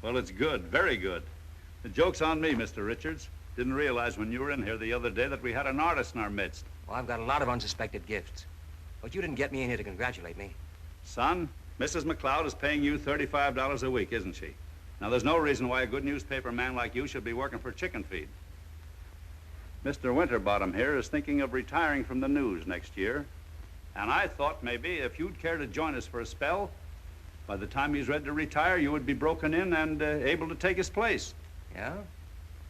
Well, it's good, very good. The joke's on me, Mr. Richards. Didn't realize when you were in here the other day that we had an artist in our midst. Well, I've got a lot of unsuspected gifts. But you didn't get me in here to congratulate me. Son, Mrs. McLeod is paying you $35 a week, isn't she? Now, there's no reason why a good newspaper man like you should be working for chicken feed. Mr. Winterbottom here is thinking of retiring from the news next year. And I thought maybe if you'd care to join us for a spell, by the time he's ready to retire, you would be broken in and able to take his place. Yeah?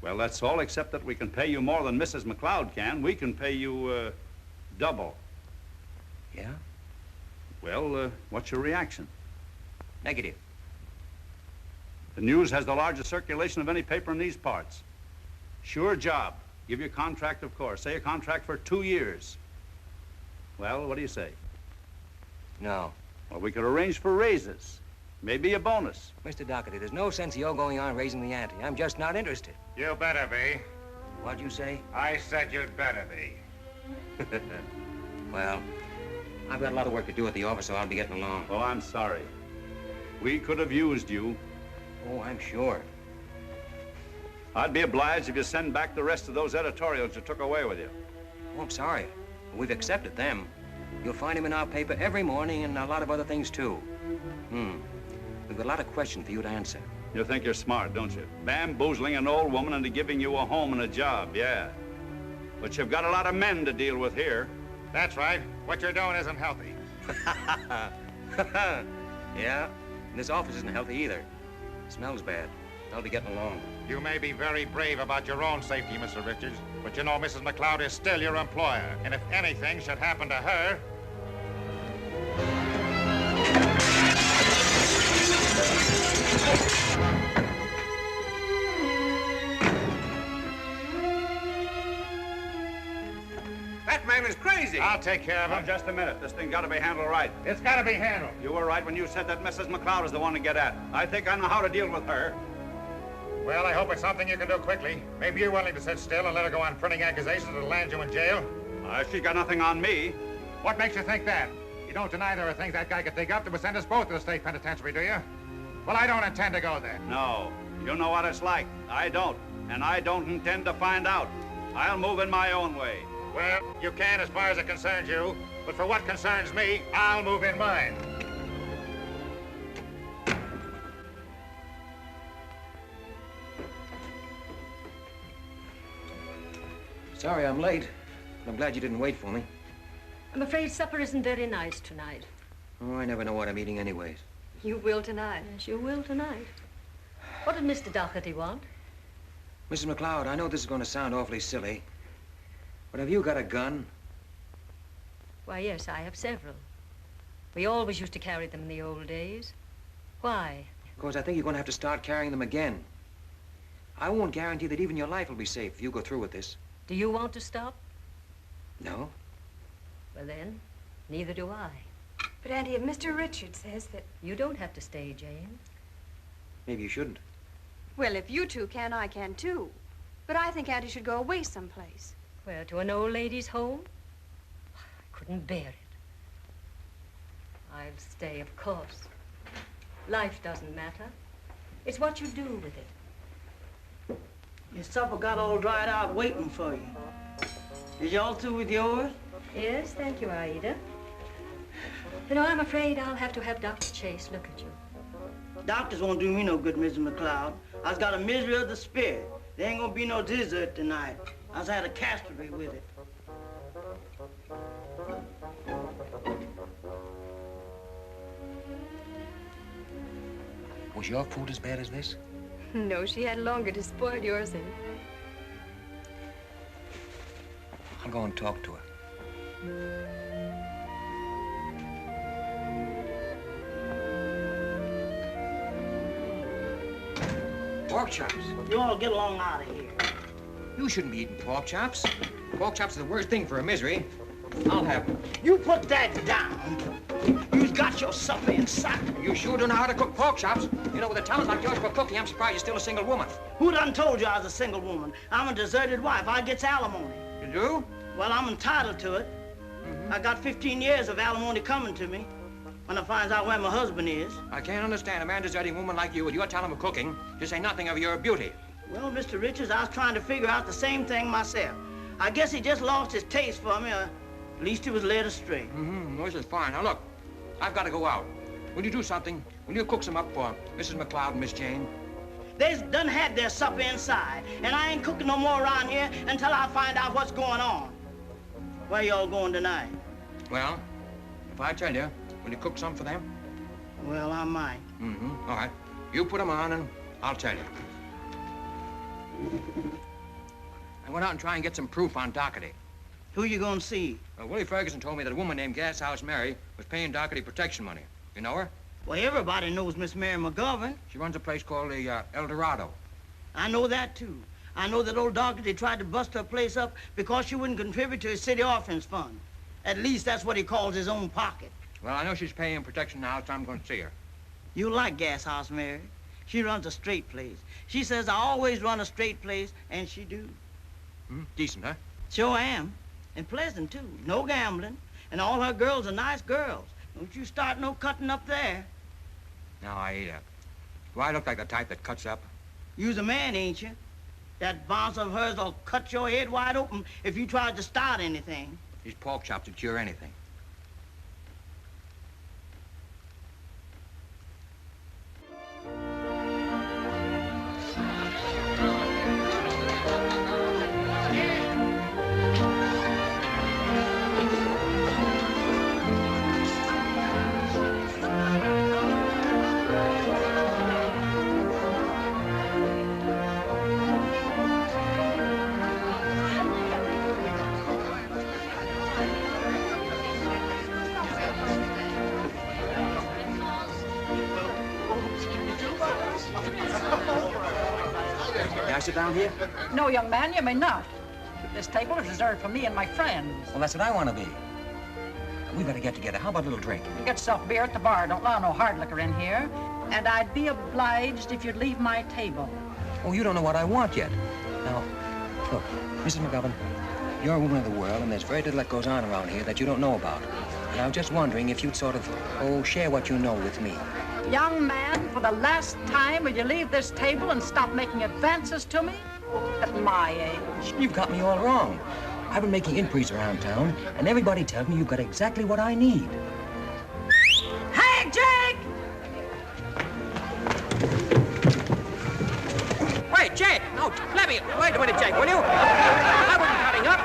Well, that's all, except that we can pay you more than Mrs. McLeod can. We can pay you double. Yeah? Well, what's your reaction? Negative. The News has the largest circulation of any paper in these parts. Sure job. Give you a contract, of course. Say a contract for 2 years. Well, what do you say? No. Well, we could arrange for raises. Maybe a bonus. Mr. Doherty, there's no sense of you going on raising the ante. I'm just not interested. You better be. What'd you say? I said you'd better be. Well, I've got a lot of work to do at the office, so I'll be getting along. Oh, I'm sorry. We could have used you. Oh, I'm sure. I'd be obliged if you send back the rest of those editorials you took away with you. Oh, I'm sorry. We've accepted them. You'll find them in our paper every morning and a lot of other things, too. We've got a lot of questions for you to answer. You think you're smart, don't you? Bamboozling an old woman into giving you a home and a job, yeah. But you've got a lot of men to deal with here. That's right. What you're doing isn't healthy. Yeah? And this office isn't healthy either. It smells bad. They'll be getting along. You may be very brave about your own safety, Mr. Richards, but you know Mrs. McLeod is still your employer. And if anything should happen to her... That man is crazy. I'll take care of him. Now, just a minute. This thing got to be handled right. It's got to be handled. You were right when you said that Mrs. McLeod is the one to get at. I think I know how to deal with her. Well, I hope it's something you can do quickly. Maybe you're willing to sit still and let her go on printing accusations that'll land you in jail. She's got nothing on me. What makes you think that? You don't deny there are things that guy could dig up that would send us both to the state penitentiary, do you? Well, I don't intend to go there. No. You know what it's like. I don't. And I don't intend to find out. I'll move in my own way. Well, you can as far as it concerns you, but for what concerns me, I'll move in mine. Sorry I'm late, but I'm glad you didn't wait for me. I'm afraid supper isn't very nice tonight. Oh, I never know what I'm eating anyways. You will tonight. Yes, you will tonight. What did Mr. Doherty want? Mrs. McLeod, I know this is going to sound awfully silly, but have you got a gun? Why, yes, I have several. We always used to carry them in the old days. Why? Because I think you're going to have to start carrying them again. I won't guarantee that even your life will be safe if you go through with this. Do you want to stop? No. Well, then, neither do I. But, Auntie, if Mr. Richards says that... You don't have to stay, Jane. Maybe you shouldn't. Well, if you two can, I can, too. But I think Auntie should go away someplace. Where, to an old lady's home? I couldn't bear it. I'll stay, of course. Life doesn't matter. It's what you do with it. Your supper got all dried out waiting for you. Is you all through with yours? Yes, thank you, Aida. You know, I'm afraid I'll have to have Dr. Chase look at you. Doctors won't do me no good, Mrs. McLeod. I've got a misery of the spirit. There ain't gonna be no dessert tonight. I've had a castrate with it. Was your food as bad as this? No, she had longer to spoil yours in. I'll go and talk to her. Pork chops. You all get along out of here. You shouldn't be eating pork chops. Pork chops are the worst thing for a misery. I'll have them. You put that down. You've got your supper inside. You sure do know how to cook pork chops. You know, with a talent like yours for cooking, I'm surprised you're still a single woman. Who done told you I was a single woman? I'm a deserted wife. I gets alimony. You do? Well, I'm entitled to it. I got 15 years of alimony coming to me when I finds out where my husband is. I can't understand a man deserting a woman like you with your talent of cooking, to say nothing of your beauty. Well, Mr. Richards, I was trying to figure out the same thing myself. I guess he just lost his taste for me, or at least he was led astray. This is fine. Now, look, I've got to go out. Will you do something? Will you cook some up for Mrs. McLeod and Miss Jane? They done had their supper inside, and I ain't cooking no more around here until I find out what's going on. Where y'all going tonight? Well, if I tell you, will you cook some for them? Well, I might. All right. You put them on, and I'll tell you. I went out and tried and get some proof on Doherty. Who you gonna see? Willie Ferguson told me that a woman named Gashouse Mary was paying Doherty protection money. You know her? Well, everybody knows Miss Mary McGovern. She runs a place called the El Dorado. I know that, too. I know that old Doherty tried to bust her place up because she wouldn't contribute to his city orphans fund. At least that's what he calls his own pocket. Well, I know she's paying protection now, so I'm going to see her. You like Gashouse Mary. She runs a straight place. She says I always run a straight place, and she do. Decent, huh? Sure am. And pleasant, too. No gambling. And all her girls are nice girls. Don't you start no cutting up there. Now, Aida, do I look like the type that cuts up? You's a man, ain't you? That bounce of hers will cut your head wide open if you tried to start anything. These pork chops would cure anything. May I sit down here? No, young man, you may not. This table is reserved for me and my friends. Well, that's what I want to be. We better get together. How about a little drink? You get yourself beer at the bar. Don't allow no hard liquor in here. And I'd be obliged if you'd leave my table. Oh, you don't know what I want yet. Now, look, Mrs. McGovern, you're a woman of the world, and there's very little that goes on around here that you don't know about. And I was just wondering if you'd sort of, share what you know with me. Young man, for the last time, will you leave this table and stop making advances to me? At my age. You've got me all wrong. I've been making inquiries around town, and everybody tells me you've got exactly what I need. Hey, Jake! Wait, Jake! No, let me. Wait a minute, Jake, will you? I wasn't cutting up.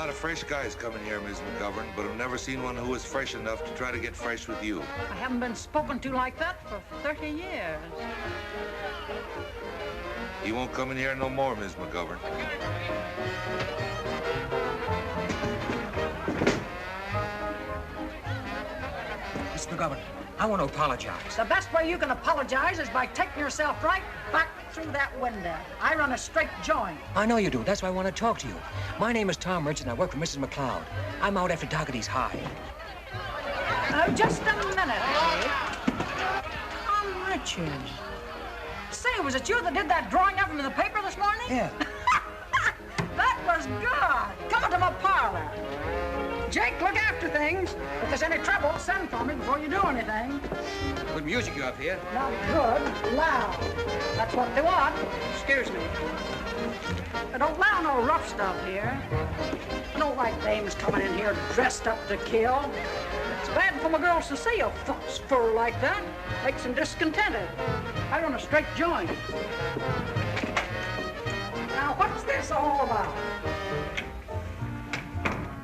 lot of fresh guys coming here, Miss McGovern, but I've never seen one who was fresh enough to try to get fresh with you. I haven't been spoken to like that for 30 years. You won't come in here no more, Miss McGovern. Miss McGovern, I want to apologize. The best way you can apologize is by taking yourself right back through that window. I run a straight joint. I know you do. That's why I want to talk to you. My name is Tom Richards, and I work for Mrs. McLeod. I'm out after Dougherty's hide. Just a minute, Hattie. Tom Richards. Say, was it you that did that drawing up into the paper this morning? Yeah. That was good. Come into my parlor. Jake, look after things. If there's any trouble, send for me before you do anything. Good music you have here. Not good, loud. That's what they want. Excuse me. I don't allow no rough stuff here. I don't like dames coming in here dressed up to kill. It's bad for my girls to see a fox fur like that. Makes them discontented. I run a straight joint. Now, what's this all about?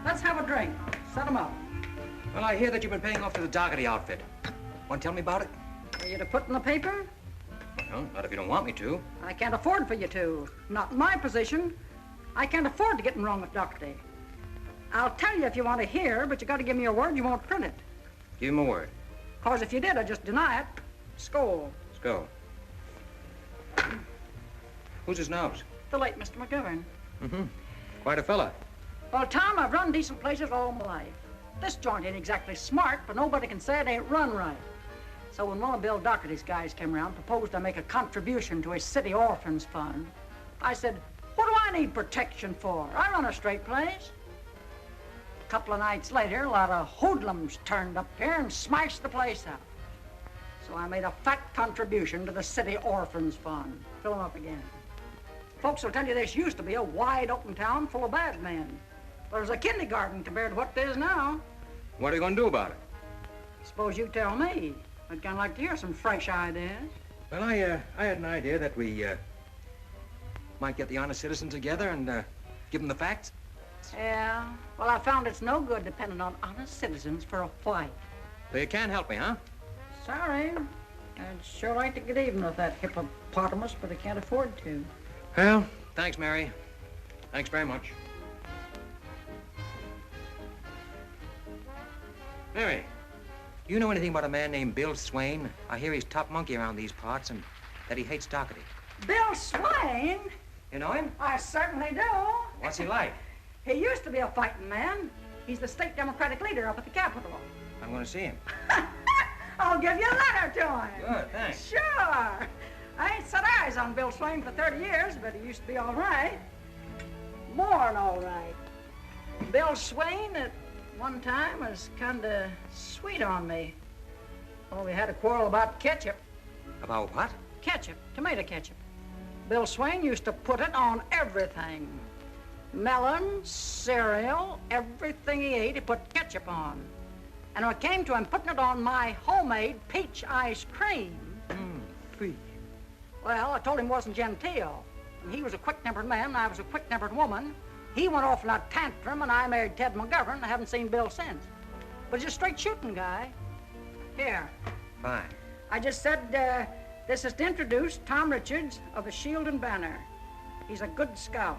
Let's have a drink. Set 'em up. Well, I hear that you've been paying off to the Dougherty outfit. Want to tell me about it? Are you to put in the paper? Well, not if you don't want me to. I can't afford for you to. Not in my position. I can't afford to get in wrong with Dougherty. I'll tell you if you want to hear, but you got to give me your word you won't print it. Give him a word. 'Cause if you did, I'd just deny it. Scold. Let's go. Who's his nose? The late Mr. McGovern. Mm-hmm. Quite a fella. Well, Tom, I've run decent places all my life. This joint ain't exactly smart, but nobody can say it ain't run right. So when one of Bill Dougherty's guys came around, proposed I make a contribution to his city orphans fund, I said, what do I need protection for? I run a straight place. A couple of nights later, a lot of hoodlums turned up here and smashed the place up. So I made a fat contribution to the city orphans fund. Fill them up again. Folks will tell you this used to be a wide open town full of bad men. There's a kindergarten compared to what there is now. What are you going to do about it? Suppose you tell me. I'd kind of like to hear some fresh ideas. Well, I had an idea that we might get the honest citizens together and give them the facts. Yeah, well, I found it's no good depending on honest citizens for a fight. So you can't help me, huh? Sorry. I'd sure like to get even with that hippopotamus, but I can't afford to. Well, thanks, Mary. Thanks very much. Mary, do you know anything about a man named Bill Swain? I hear he's top monkey around these parts and that he hates Dougherty. Bill Swain? You know him? I certainly do. What's he like? He used to be a fighting man. He's the state Democratic leader up at the Capitol. I'm going to see him. I'll give you a letter to him. Good, thanks. Sure. I ain't set eyes on Bill Swain for 30 years, but he used to be all right. More than all right. Bill Swain at one time was kind of sweet on me. Oh, we had a quarrel about ketchup. About what? Ketchup, tomato ketchup. Bill Swain used to put it on everything. Melon, cereal, everything he ate, he put ketchup on. And when it came to him putting it on my homemade peach ice cream. Peach. Well, I told him it wasn't genteel. And he was a quick-tempered man, and I was a quick-tempered woman. He went off in a tantrum, and I married Ted McGovern. I haven't seen Bill since. But he's a straight-shooting guy. Here. Fine. I just said, this is to introduce Tom Richards of the Shield and Banner. He's a good scout.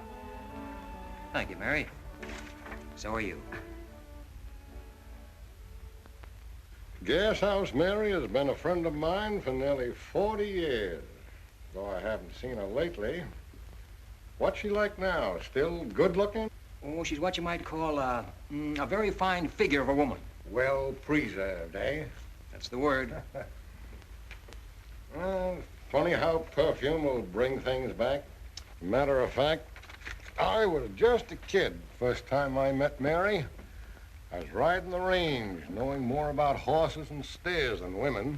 Thank you, Mary. So are you. Guest House Mary has been a friend of mine for nearly 40 years. Though I haven't seen her lately. What's she like now? Still good-looking? Oh, she's what you might call a very fine figure of a woman. Well preserved, eh? That's the word. Well, funny how perfume will bring things back. Matter of fact, I was just a kid first time I met Mary. I was riding the range, knowing more about horses and steers than women.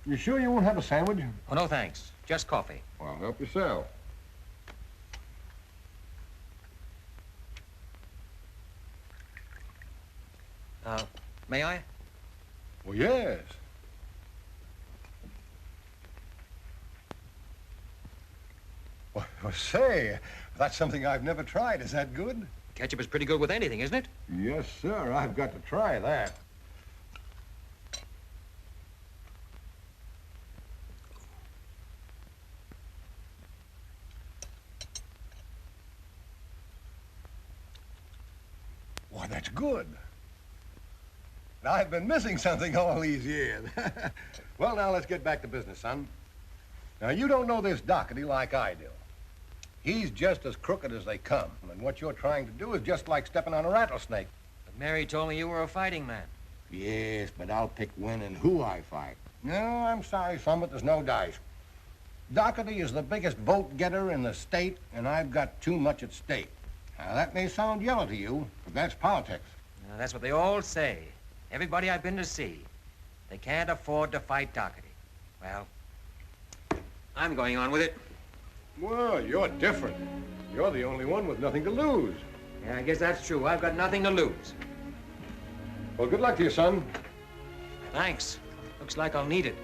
You sure you won't have a sandwich? Oh, no, thanks. Just coffee. Well, help yourself. May I? Well, yes. Well, say, that's something I've never tried. Is that good? Ketchup is pretty good with anything, isn't it? Yes, sir. I've got to try that. Why, that's good. I've been missing something all these years. Well, now let's get back to business, son. Now, you don't know this Doherty like I do. He's just as crooked as they come, and what you're trying to do is just like stepping on a rattlesnake. But Mary told me you were a fighting man. Yes, but I'll pick when and who I fight. No, I'm sorry, son, but there's no dice. Doherty is the biggest vote-getter in the state, and I've got too much at stake. Now, that may sound yellow to you, but that's politics. Now, that's what they all say. Everybody I've been to see. They can't afford to fight Doherty. Well, I'm going on with it. Well, you're different. You're the only one with nothing to lose. Yeah, I guess that's true. I've got nothing to lose. Well, good luck to you, son. Thanks. Looks like I'll need it.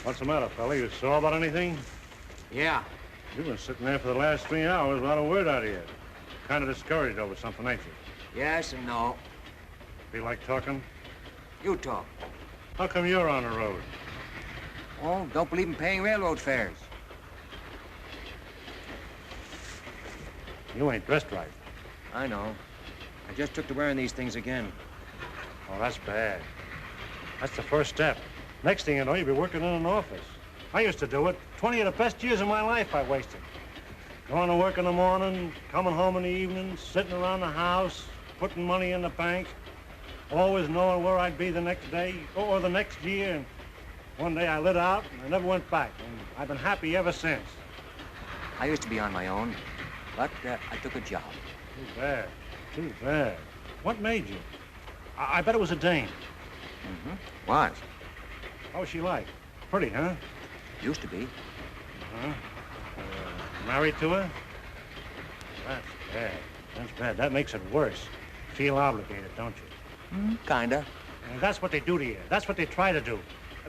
What's the matter, fella? You sore about anything? Yeah. You've been sitting there for the last 3 hours without a word out of you. Kind of discouraged over something, ain't you? Yes and no. Feel like talking? You talk. How come you're on the road? Oh, don't believe in paying railroad fares. You ain't dressed right. I know. I just took to wearing these things again. Oh, that's bad. That's the first step. Next thing you know, you'll be working in an office. I used to do it. 20 of the best years of my life I wasted. Going to work in the morning, coming home in the evening, sitting around the house, putting money in the bank, always knowing where I'd be the next day or the next year. And one day I lit out and I never went back. And I've been happy ever since. I used to be on my own, but I took a job. Too bad. Too bad. What made you? I bet it was a dame. Mm-hmm. Was. How was she like? Pretty, huh? Used to be. Uh-huh. Married to her? That's bad. That's bad. That makes it worse. Feel obligated, don't you? Kinda. And that's what they do to you. That's what they try to do.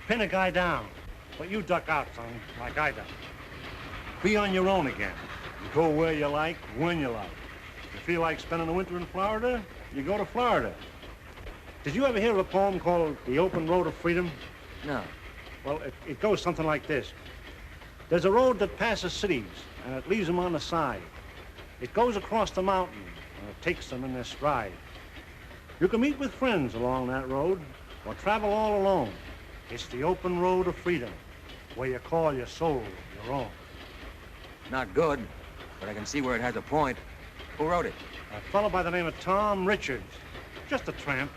Pin a guy down. But you duck out, son, like I done. Be on your own again. You go where you like, when you like. If you feel like spending the winter in Florida, you go to Florida. Did you ever hear of a poem called The Open Road of Freedom? No. Well, it goes something like this. There's a road that passes cities, and it leaves them on the side. It goes across the mountain, and it takes them in their stride. You can meet with friends along that road, or travel all alone. It's the open road of freedom, where you call your soul your own. Not good, but I can see where it has a point. Who wrote it? A fellow by the name of Tom Richards. Just a tramp.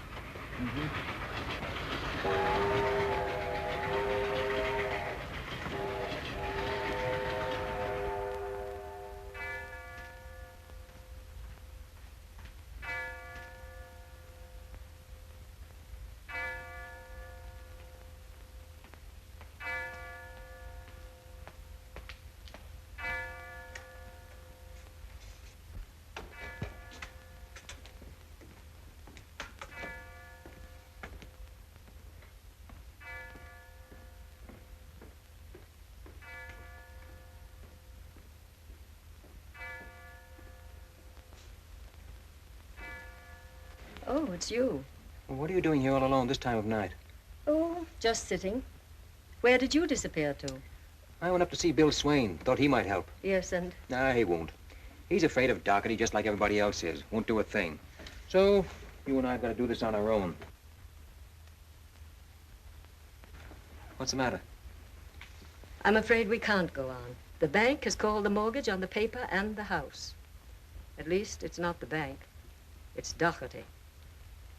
Oh, it's you. Well, what are you doing here all alone this time of night? Oh, just sitting. Where did you disappear to? I went up to see Bill Swain. Thought he might help. Yes, and? Nah, he won't. He's afraid of Doherty just like everybody else is. Won't do a thing. So, you and I have got to do this on our own. What's the matter? I'm afraid we can't go on. The bank has called the mortgage on the paper and the house. At least, it's not the bank. It's Doherty.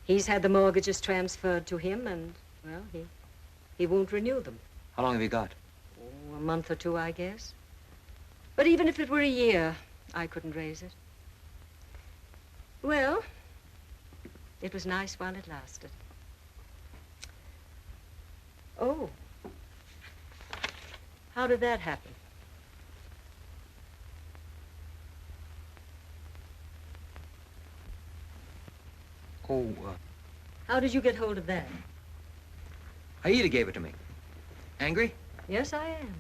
He's had the mortgages transferred to him, and, well, he won't renew them. How long have you got? Oh, a month or two, I guess. But even if it were a year, I couldn't raise it. Well, it was nice while it lasted. Oh. How did that happen? How did you get hold of that? Aida gave it to me. Angry? Yes, I am.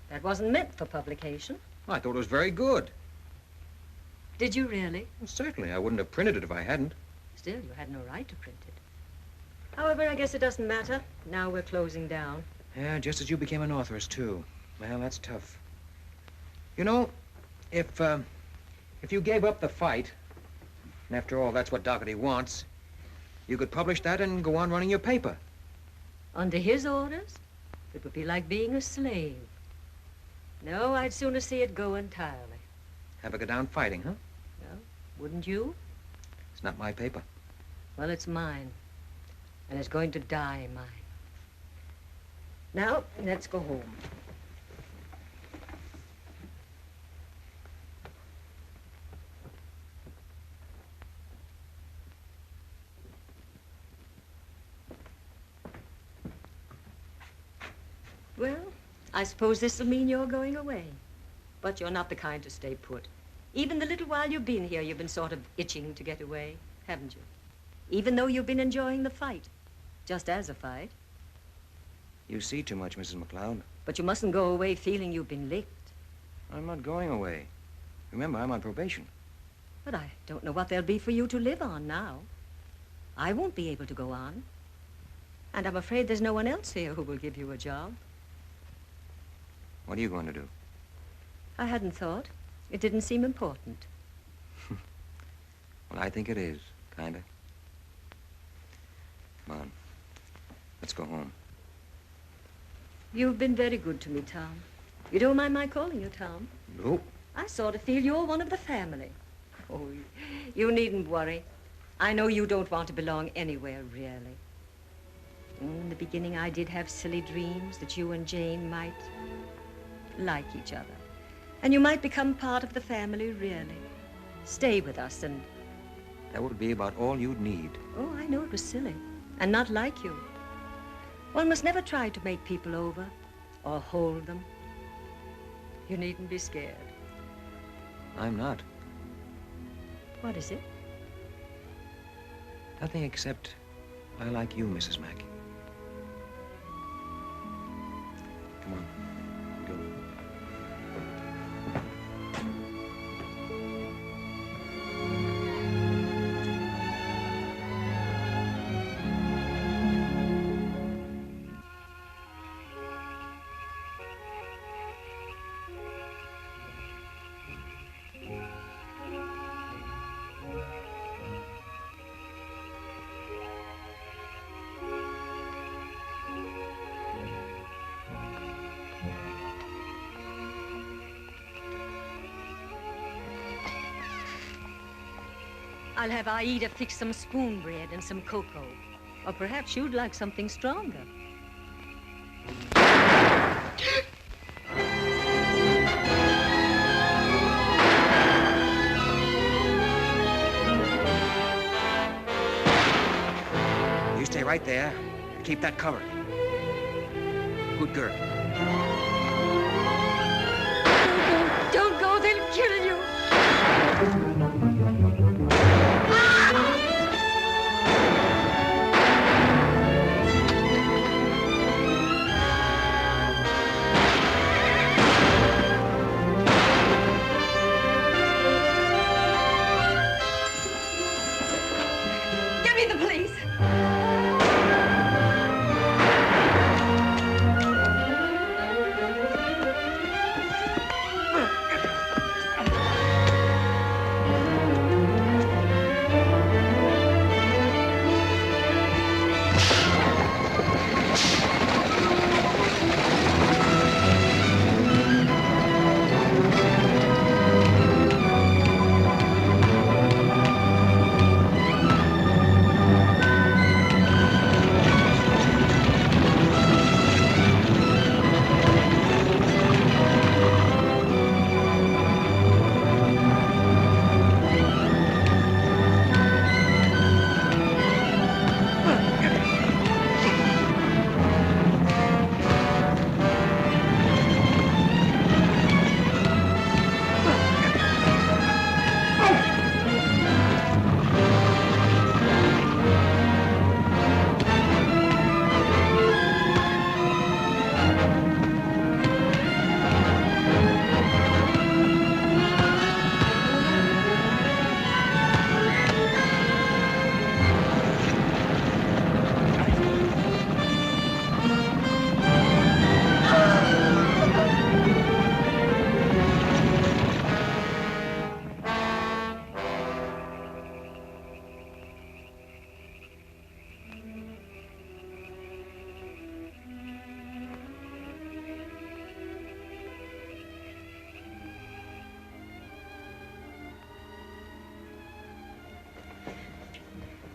That wasn't meant for publication. I thought it was very good. Did you really? Well, certainly. I wouldn't have printed it if I hadn't. Still, you had no right to print it. However, I guess it doesn't matter. Now we're closing down. Yeah, just as you became an authoress, too. Well, that's tough. You know, if you gave up the fight, and after all, that's what Dougherty wants, you could publish that and go on running your paper. Under his orders, it would be like being a slave. No, I'd sooner see it go entirely. Have it go down fighting, huh? Well, wouldn't you? It's not my paper. Well, it's mine. And it's going to die mine. Now, let's go home. Well, I suppose this'll mean you're going away. But you're not the kind to stay put. Even the little while you've been here, you've been sort of itching to get away, haven't you? Even though you've been enjoying the fight, just as a fight. You see too much, Mrs. McLeod. But you mustn't go away feeling you've been licked. I'm not going away. Remember, I'm on probation. But I don't know what there'll be for you to live on now. I won't be able to go on. And I'm afraid there's no one else here who will give you a job. What are you going to do? I hadn't thought. It didn't seem important. Well, I think it is, kinda. Come on. Let's go home. You've been very good to me, Tom. You don't mind my calling you Tom? Nope. I sort of feel you're one of the family. Oh, you needn't worry. I know you don't want to belong anywhere, really. In the beginning, I did have silly dreams that you and Jane might like each other. And you might become part of the family, really. Stay with us and... That would be about all you'd need. Oh, I know it was silly. And not like you. One must never try to make people over or hold them. You needn't be scared. I'm not. What is it? Nothing except I like you, Mrs. Mack. Come on. Go. I'll have Aida fix some spoon bread and some cocoa. Or perhaps you'd like something stronger. You stay right there and keep that covered. Good girl. Don't go, they'll kill you. Get me the police.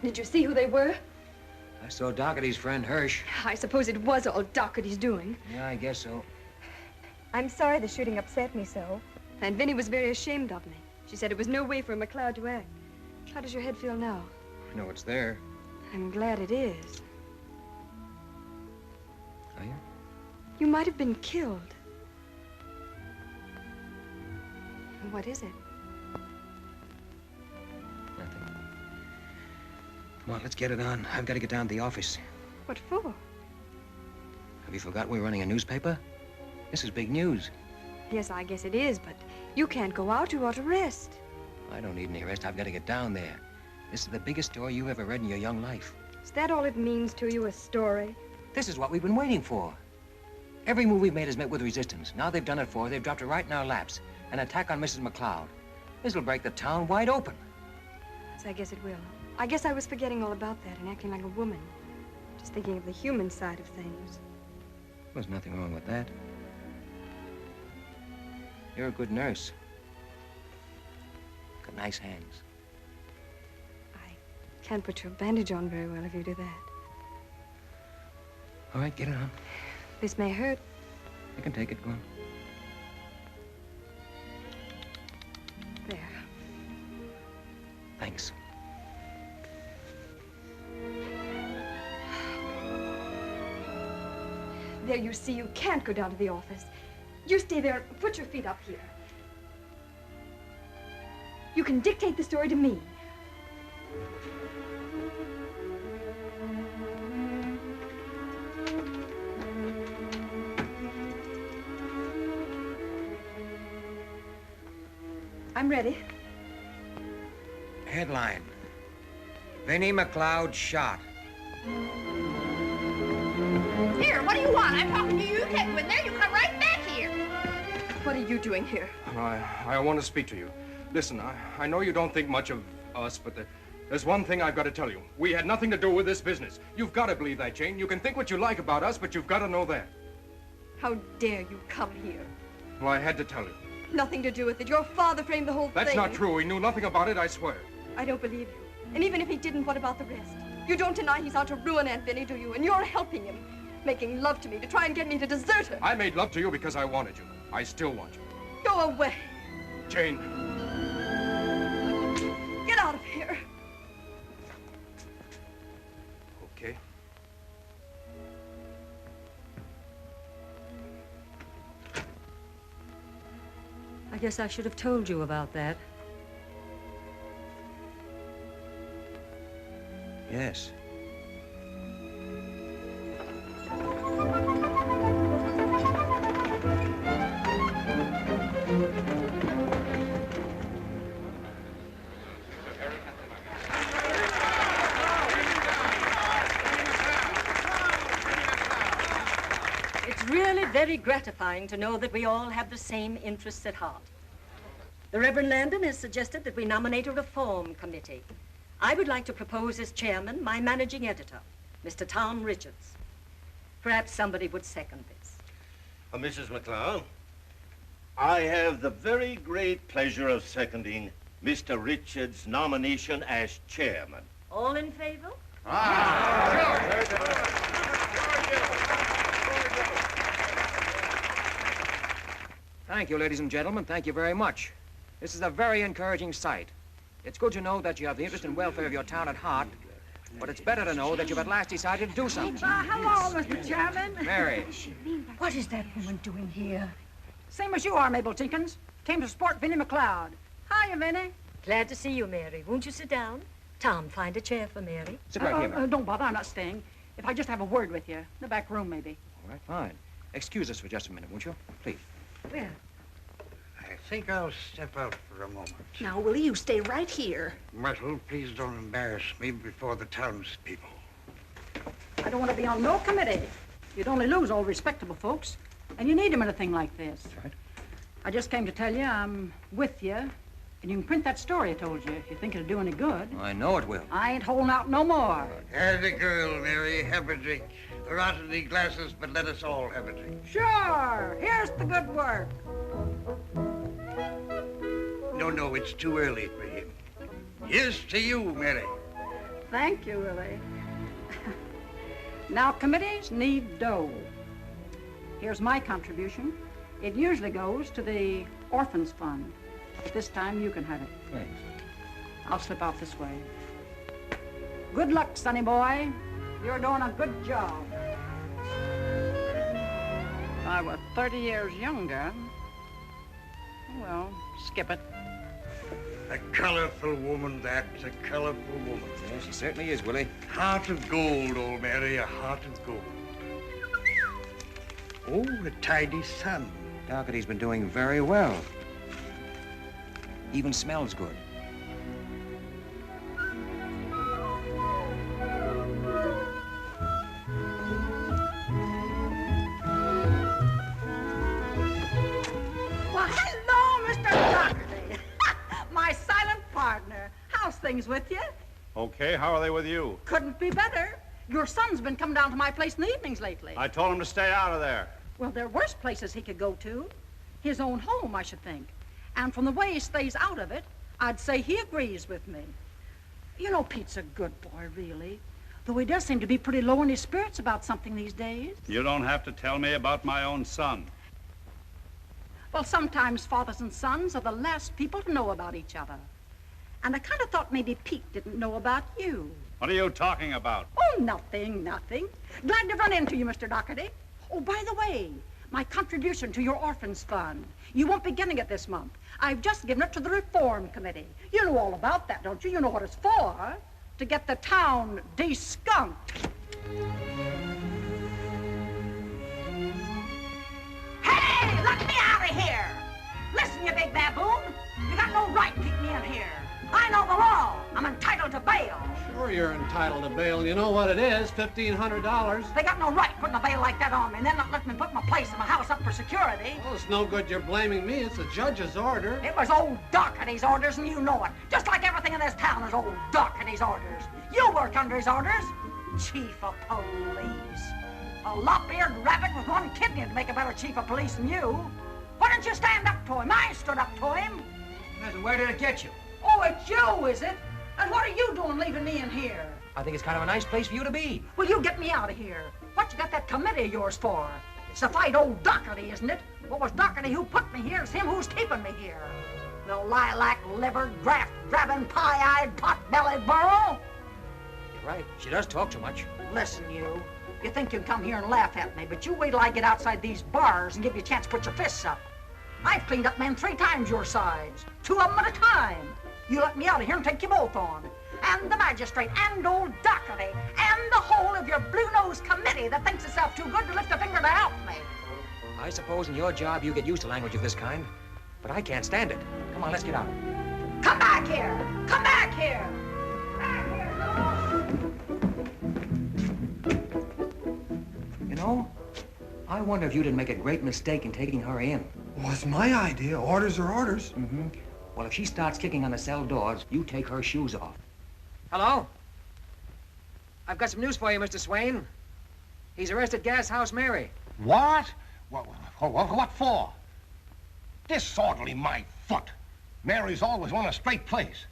Did you see who they were? I saw Doherty's friend, Hirsch. I suppose it was all Doherty's doing. Yeah, I guess so. I'm sorry the shooting upset me so. And Vinnie was very ashamed of me. She said it was no way for McLeod to act. How does your head feel now? I know it's there. I'm glad it is. Are you? You might have been killed. What is it? Nothing. Come on, let's get it on. I've got to get down to the office. What for? Have you forgotten we're running a newspaper? This is big news. Yes, I guess it is, but you can't go out. You ought to rest. I don't need any rest. I've got to get down there. This is the biggest story you've ever read in your young life. Is that all it means to you, a story? This is what we've been waiting for. Every move we've made has met with resistance. Now they've done it for. They've dropped it right in our laps. An attack on Mrs. McLeod. This'll break the town wide open. Yes, I guess it will. I guess I was forgetting all about that and acting like a woman. Just thinking of the human side of things. There's nothing wrong with that. You're a good nurse. Got nice hands. Can't put your bandage on very well if you do that. All right, get it on. This may hurt. I can take it. Go on. There. Thanks. There, you see, you can't go down to the office. You stay there and put your feet up here. You can dictate the story to me. I'm ready. Headline. Vinnie McLeod shot. Here, what do you want? I'm talking to you. You can't go in there. You come right back here. What are you doing here? I want to speak to you. Listen, I know you don't think much of us, but there's one thing I've got to tell you. We had nothing to do with this business. You've got to believe that, Jane. You can think what you like about us, but you've got to know that. How dare you come here? Well, I had to tell you. Nothing to do with it. Your father framed the whole thing. That's not true. He knew nothing about it, I swear. I don't believe you. And even if he didn't, what about the rest? You don't deny he's out to ruin Aunt Vinnie, do you? And you're helping him, making love to me to try and get me to desert her. I made love to you because I wanted you. I still want you. Go away. Jane. Get out of here. Okay. I guess I should have told you about that. Yes. It's really very gratifying to know that we all have the same interests at heart. The Reverend Landon has suggested that we nominate a reform committee. I would like to propose as chairman my managing editor, Mr. Tom Richards. Perhaps somebody would second this. Mrs. McLeod, I have the very great pleasure of seconding Mr. Richards' nomination as chairman. All in favor? Thank you, ladies and gentlemen. Thank you very much. This is a very encouraging sight. It's good to know that you have the interest and welfare of your town at heart, but it's better to know that you've at last decided to do something. Hello, Mr. Chairman. Mary. What is that woman doing here? Same as you are, Mabel Tinkins. Came to support Vinnie McLeod. Hiya, Vinnie. Glad to see you, Mary. Won't you sit down? Tom, find a chair for Mary. Sit right here, Mary. Don't bother, I'm not staying. If I just have a word with you, in the back room, maybe. All right, fine. Excuse us for just a minute, won't you? Please. Well, I think I'll step out for a moment. Now, Willie, you stay right here. Myrtle, please don't embarrass me before the townspeople. I don't want to be on no committee. You'd only lose all respectable folks, and you need them in a thing like this. That's right. I just came to tell you I'm with you, and you can print that story I told you if you think it'll do any good. I know it will. I ain't holding out no more. As a girl, Mary, have a drink. There aren't any glasses, but let us all have a drink. Sure. Here's the good work. No, it's too early for him. Here's to you, Mary. Thank you, Willie. Now, committees need dough. Here's my contribution. It usually goes to the Orphans Fund. But this time, you can have it. Thanks. I'll slip out this way. Good luck, sonny boy. You're doing a good job. If I were 30 years younger, well, skip it. A colorful woman, that's a colorful woman. Yeah, she certainly is, Willie. Heart of gold, old Mary, a heart of gold. Oh, a tidy son. Dougherty's been doing very well. Even smells good. Well, hello, Mr. Dougherty. My silent partner. How's things with you? Okay, how are they with you? Couldn't be better. Your son's been coming down to my place in the evenings lately. I told him to stay out of there. Well, there are worse places he could go to. His own home, I should think. And from the way he stays out of it, I'd say he agrees with me. You know, Pete's a good boy, really. Though he does seem to be pretty low in his spirits about something these days. You don't have to tell me about my own son. Well, sometimes fathers and sons are the last people to know about each other. And I kind of thought maybe Pete didn't know about you. What are you talking about? Oh, nothing, nothing. Glad to run into you, Mr. Dougherty. Oh, by the way, my contribution to your orphans fund. You won't be getting it this month. I've just given it to the Reform Committee. You know all about that, don't you? You know what it's for. To get the town de-skunked. Hey, let me out of here! Listen, you big baboon. You got no right to keep me in here. I know the law. I'm entitled to bail. Sure you're entitled to bail. You know what it is, $1,500. They got no right putting a bail like that on me and then not letting me put my place in my house up for security. Well, it's no good you're blaming me. It's the judge's order. It was old Dougherty's orders, and you know it. Just like everything in this town is old Dougherty's orders. You worked under his orders. Chief of Police. A lop-eared rabbit with one kidney would make a better chief of police than you. Why didn't you stand up to him? I stood up to him. Yes, where did it get you? Oh, it's you, is it? And what are you doing leaving me in here? I think it's kind of a nice place for you to be. Well, you get me out of here. What you got that committee of yours for? It's to fight old Dougherty, isn't it? What was Dougherty who put me here? It's him who's keeping me here. The lilac-livered, graft-grabbing, pie-eyed, pot-bellied burro. You're right. She does talk too much. Listen, you. You think you can come here and laugh at me, but you wait till I get outside these bars and give you a chance to put your fists up. I've cleaned up men 3 times your size, 2 of them at a time. You let me out of here and take you both on. And the magistrate, and old Dougherty, and the whole of your blue-nosed committee that thinks itself too good to lift a finger to help me. I suppose in your job you get used to language of this kind, but I can't stand it. Come on, let's get out. Come back here! Come back here! Back here, You know, I wonder if you didn't make a great mistake in taking her in. Well, it's my idea. Orders are orders. Mm-hmm. Well, if she starts kicking on the cell doors, you take her shoes off. Hello? I've got some news for you, Mr. Swain. He's arrested Gas House Mary. What? What for? Disorderly my foot. Mary's always won a straight place.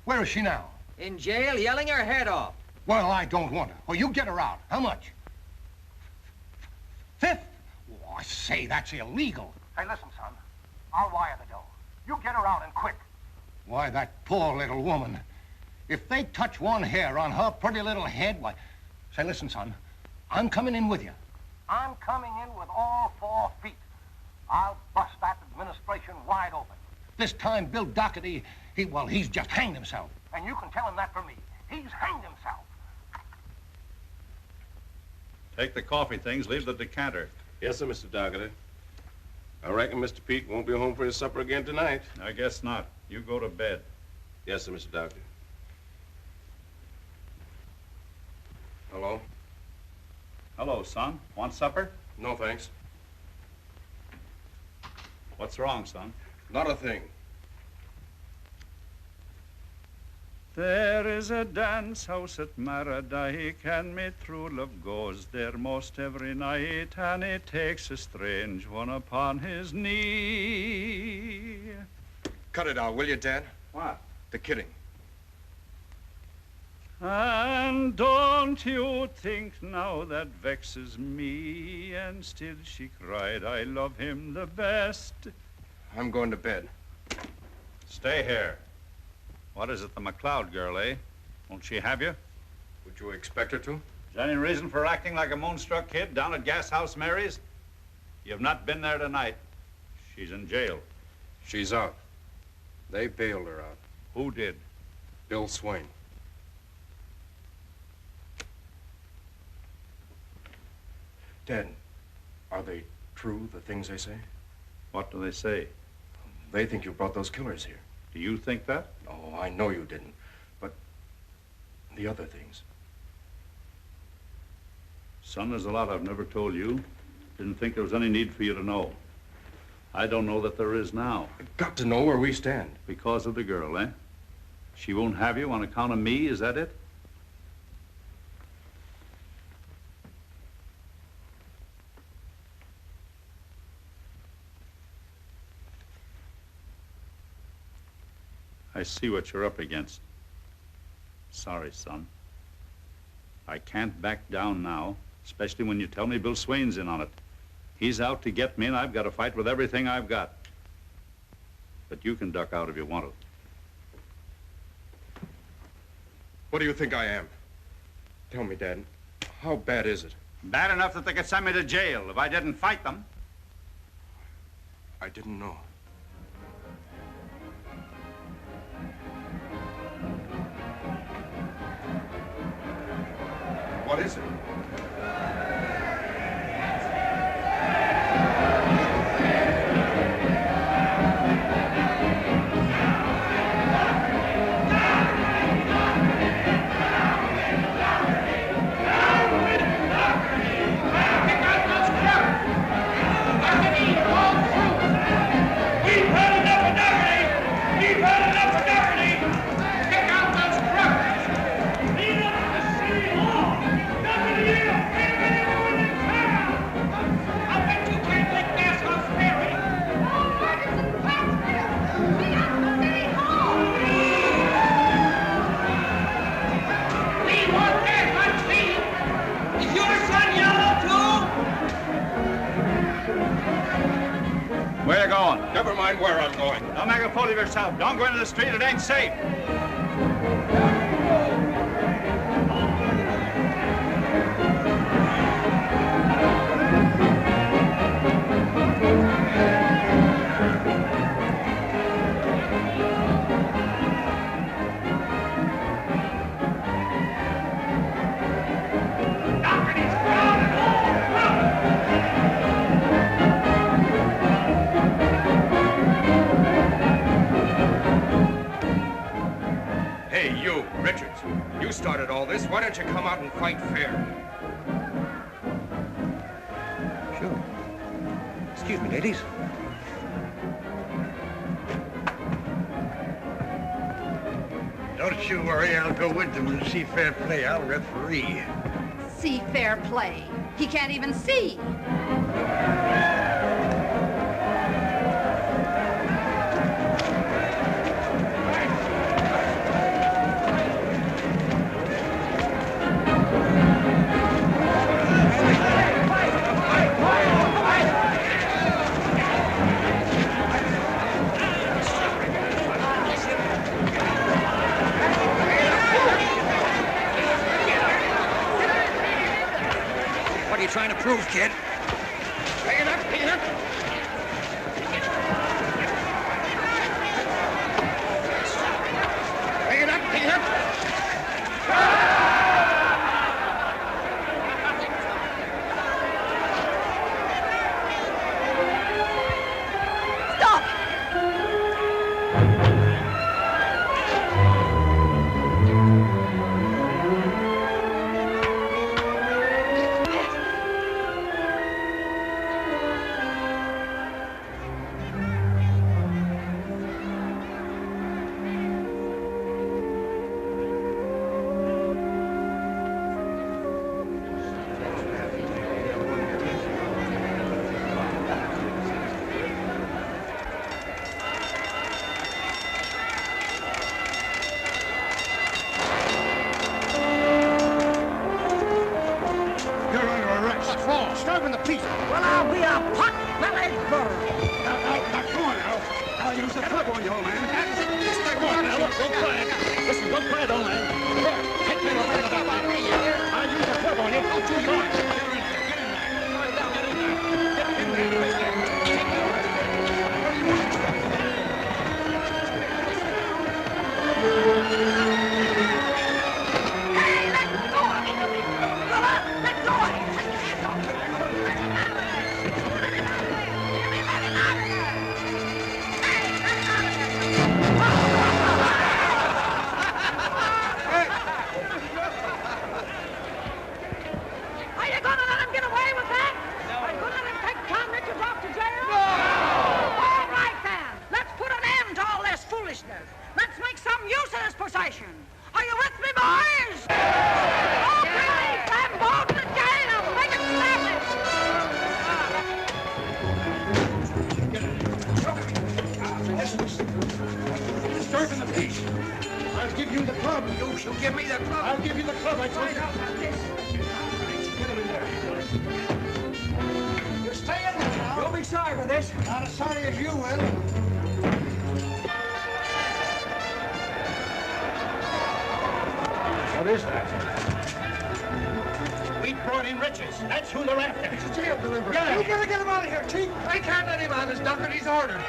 Where is she now? In jail, yelling her head off. Well, I don't want her. Well, you get her out. How much? 50? Oh, I say, that's illegal. Hey, listen, son. I'll wire the dough. You get her out and quick. Why, that poor little woman. If they touch one hair on her pretty little head, why... Say, listen, son. I'm coming in with you. I'm coming in with all 4 feet. I'll bust that administration wide open. This time, Bill Dougherty, he's just hanged himself. And you can tell him that from me. He's hanged himself. Take the coffee things, leave the decanter. Yes, sir, Mr. Dougherty. I reckon Mr. Pete won't be home for his supper again tonight. I guess not. You go to bed. Yes, sir, Mr. Dougherty. Hello? Hello, son. Want supper? No, thanks. What's wrong, son? Not a thing. There is a dance house at Marjorie, and me true love goes there most every night, and he takes a strange one upon his knee. Cut it out, will you, Dad? What? The kidding. And don't you think now that vexes me? And still she cried, I love him the best. I'm going to bed. Stay here. What is it, the McLeod girl, eh? Won't she have you? Would you expect her to? Is there any reason for acting like a moonstruck kid down at Gas House Mary's? You have not been there tonight. She's in jail. She's out. They bailed her out. Who did? Bill Swain. Dad, are they true, the things they say? What do they say? They think you brought those killers here. Do you think that? Oh, I know you didn't. But the other things. Son, there's a lot I've never told you. Didn't think there was any need for you to know. I don't know that there is now. I've got to know where we stand. Because of the girl, eh? She won't have you on account of me, is that it? I see what you're up against. Sorry, son. I can't back down now, especially when you tell me Bill Swain's in on it. He's out to get me, and I've got to fight with everything I've got. But you can duck out if you want to. What do you think I am? Tell me, Dad, how bad is it? Bad enough that they could send me to jail if I didn't fight them. I didn't know. What is it? Where you going? Never mind where I'm going. Don't make a fool of yourself. Don't go into the street. It ain't safe. Hey, you, Richards. You started all this. Why don't you come out and fight fair? Sure. Excuse me, ladies. Don't you worry, I'll go with them and see fair play. I'll referee. See fair play. He can't even see. What are you trying to prove, kid? Bring it up, Peter. Bring it up, Peter. teeth. Well, I'll be a pot-bellied bird. Now, come on now. I'll use the club on you, old man. Come on now, look, don't quiet. Listen, don't quiet, old man. Here, take me over the club out of me. I'll use the club on you. Don't you go. Let's make some use of this possession. Are you with me, boys? Okay, and go to the jail. Make it Disturbing the peace. I'll give you the club. You shall give me the club. I'll give you the club, I told you. Get him in there. You stay in there now. You'll be sorry for this. Not as sorry as you will. What is that? We brought in riches. That's who they're after. It's a jail delivery. Get him. You gotta get him out of here, Chief. I can't let him out. His Doherty's ordered.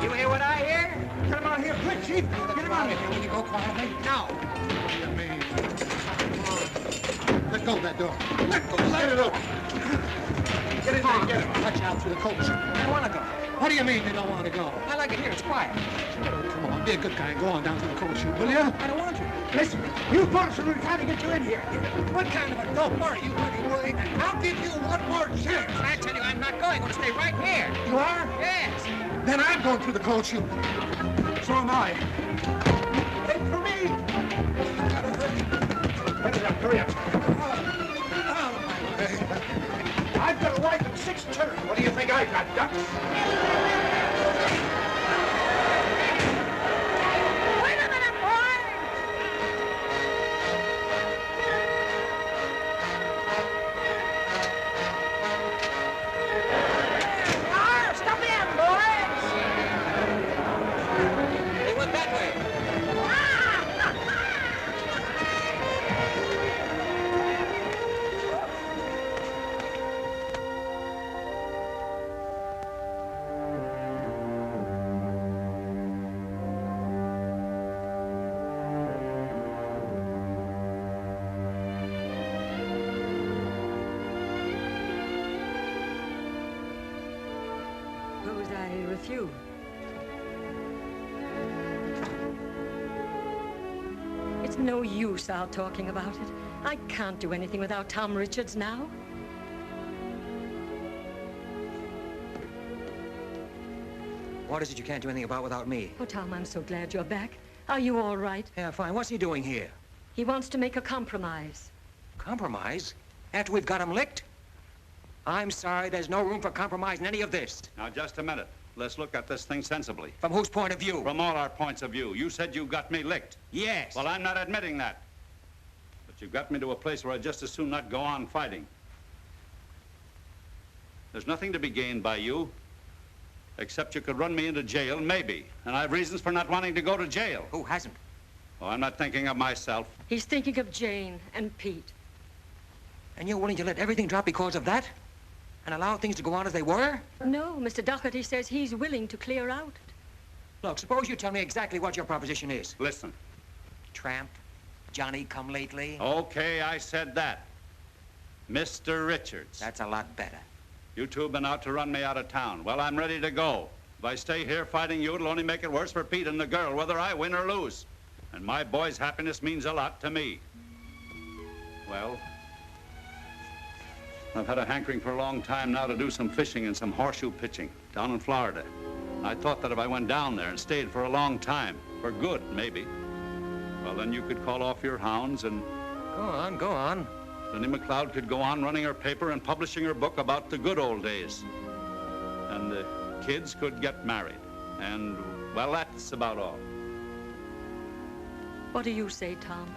You hear what I hear? Get him out of here, quick, Chief. Get him out of here. Will you go quietly? No. You mean? Let go of that door. Let go. Let it open. Get in there, get him. Watch out for the coach. I don't want to go. What do you mean you don't want to go? I like it here. It's quiet. Come on, be a good guy and go on down to the coach, will you? I don't want to. Listen, you folks are trying to get you in here. What kind of a dope are you anyway? I'll give you one more chance. I tell you, I'm not going. I'm going to stay right here. You are? Yes. Then I'm going through the coach. So am I. Wait for me. Hurry up. I've got a wife and 6 children. What do you think I've got, ducks? Wait a minute, boy! Stop in, boys! They went that way. Suppose I refuse. It's no use our talking about it. I can't do anything without Tom Richards now. What is it you can't do anything about without me? Oh, Tom, I'm so glad you're back. Are you all right? Yeah, fine. What's he doing here? He wants to make a compromise. Compromise? After we've got him licked? I'm sorry, there's no room for compromise in any of this. Now, just a minute. Let's look at this thing sensibly. From whose point of view? From all our points of view. You said you got me licked. Yes. Well, I'm not admitting that. But you got me to a place where I'd just as soon not go on fighting. There's nothing to be gained by you, except you could run me into jail, maybe. And I have reasons for not wanting to go to jail. Who hasn't? Oh, I'm not thinking of myself. He's thinking of Jane and Pete. And you're willing to let everything drop because of that? And allow things to go on as they were? No, Mr. Doherty says he's willing to clear out. Look, suppose you tell me exactly what your proposition is. Listen. Tramp, Johnny come lately. Okay, I said that. Mr. Richards. That's a lot better. You two have been out to run me out of town. Well, I'm ready to go. If I stay here fighting you, it'll only make it worse for Pete and the girl, whether I win or lose. And my boy's happiness means a lot to me. Well, I've had a hankering for a long time now to do some fishing and some horseshoe pitching down in Florida. I thought that if I went down there and stayed for a long time, for good, maybe, well, then you could call off your hounds and... Go on, go on. Lindy McLeod could go on running her paper and publishing her book about the good old days. And the kids could get married. And, well, that's about all. What do you say, Tom?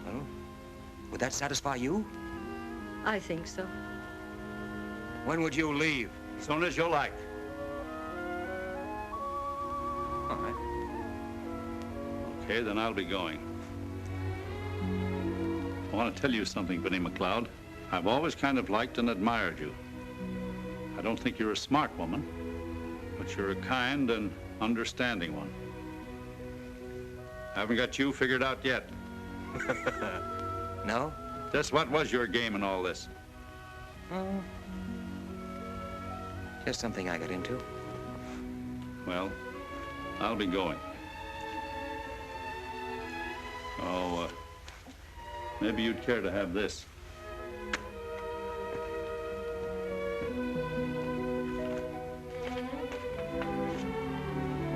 Well, would that satisfy you? I think so. When would you leave? As soon as you like. All right. Okay, then I'll be going. I want to tell you something, Benny McLeod. I've always kind of liked and admired you. I don't think you're a smart woman, but you're a kind and understanding one. I haven't got you figured out yet. No? Just what was your game in all this? Oh. Just something I got into. Well, I'll be going. Oh, maybe you'd care to have this.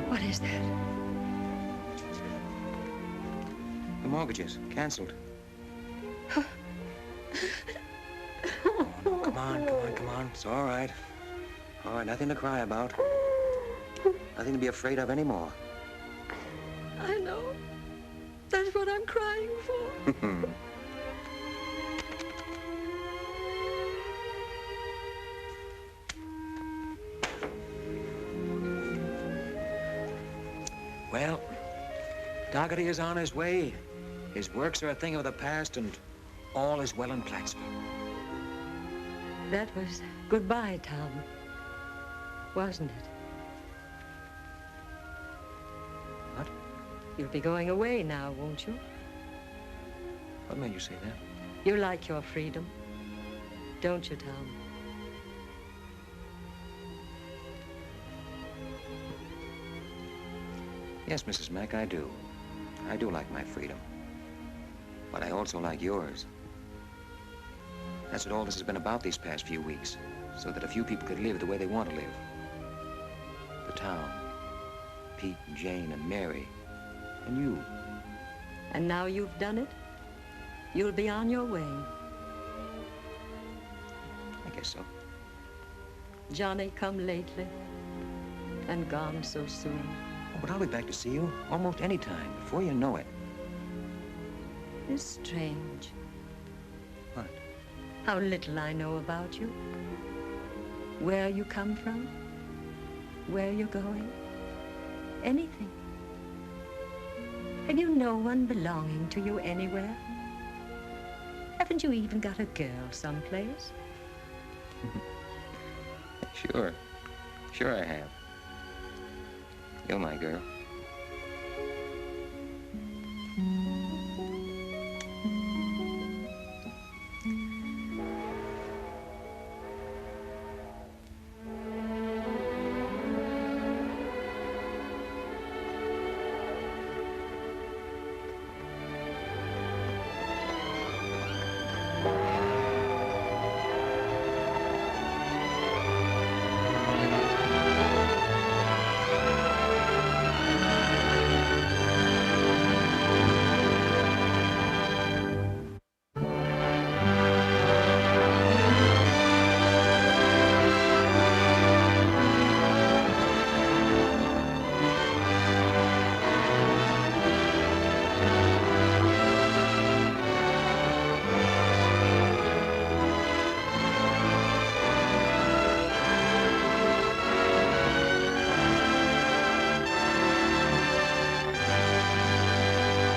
What is that? The mortgages, canceled. Oh, no, come on, come on, come on. It's all right. All right, nothing to cry about. Nothing to be afraid of anymore. I know. That's what I'm crying for. Well, Dougherty is on his way. His works are a thing of the past, and all is well in Plattsville. That was goodbye, Tom. Wasn't it? What? You'll be going away now, won't you? What made you say that? You like your freedom, don't you, Tom? Yes, Mrs. Mack, I do. I do like my freedom. But I also like yours. That's what all this has been about these past few weeks, so that a few people could live the way they want to live. The town, Pete and Jane and Mary, and you. And now you've done it, you'll be on your way. I guess so. Johnny come lately and gone so soon. Oh, but I'll be back to see you almost any time, before you know it. It's strange. What? How little I know about you. Where you come from. Where you're going. Anything. Have you no one belonging to you anywhere? Haven't you even got a girl someplace? Sure. Sure I have. You're my girl.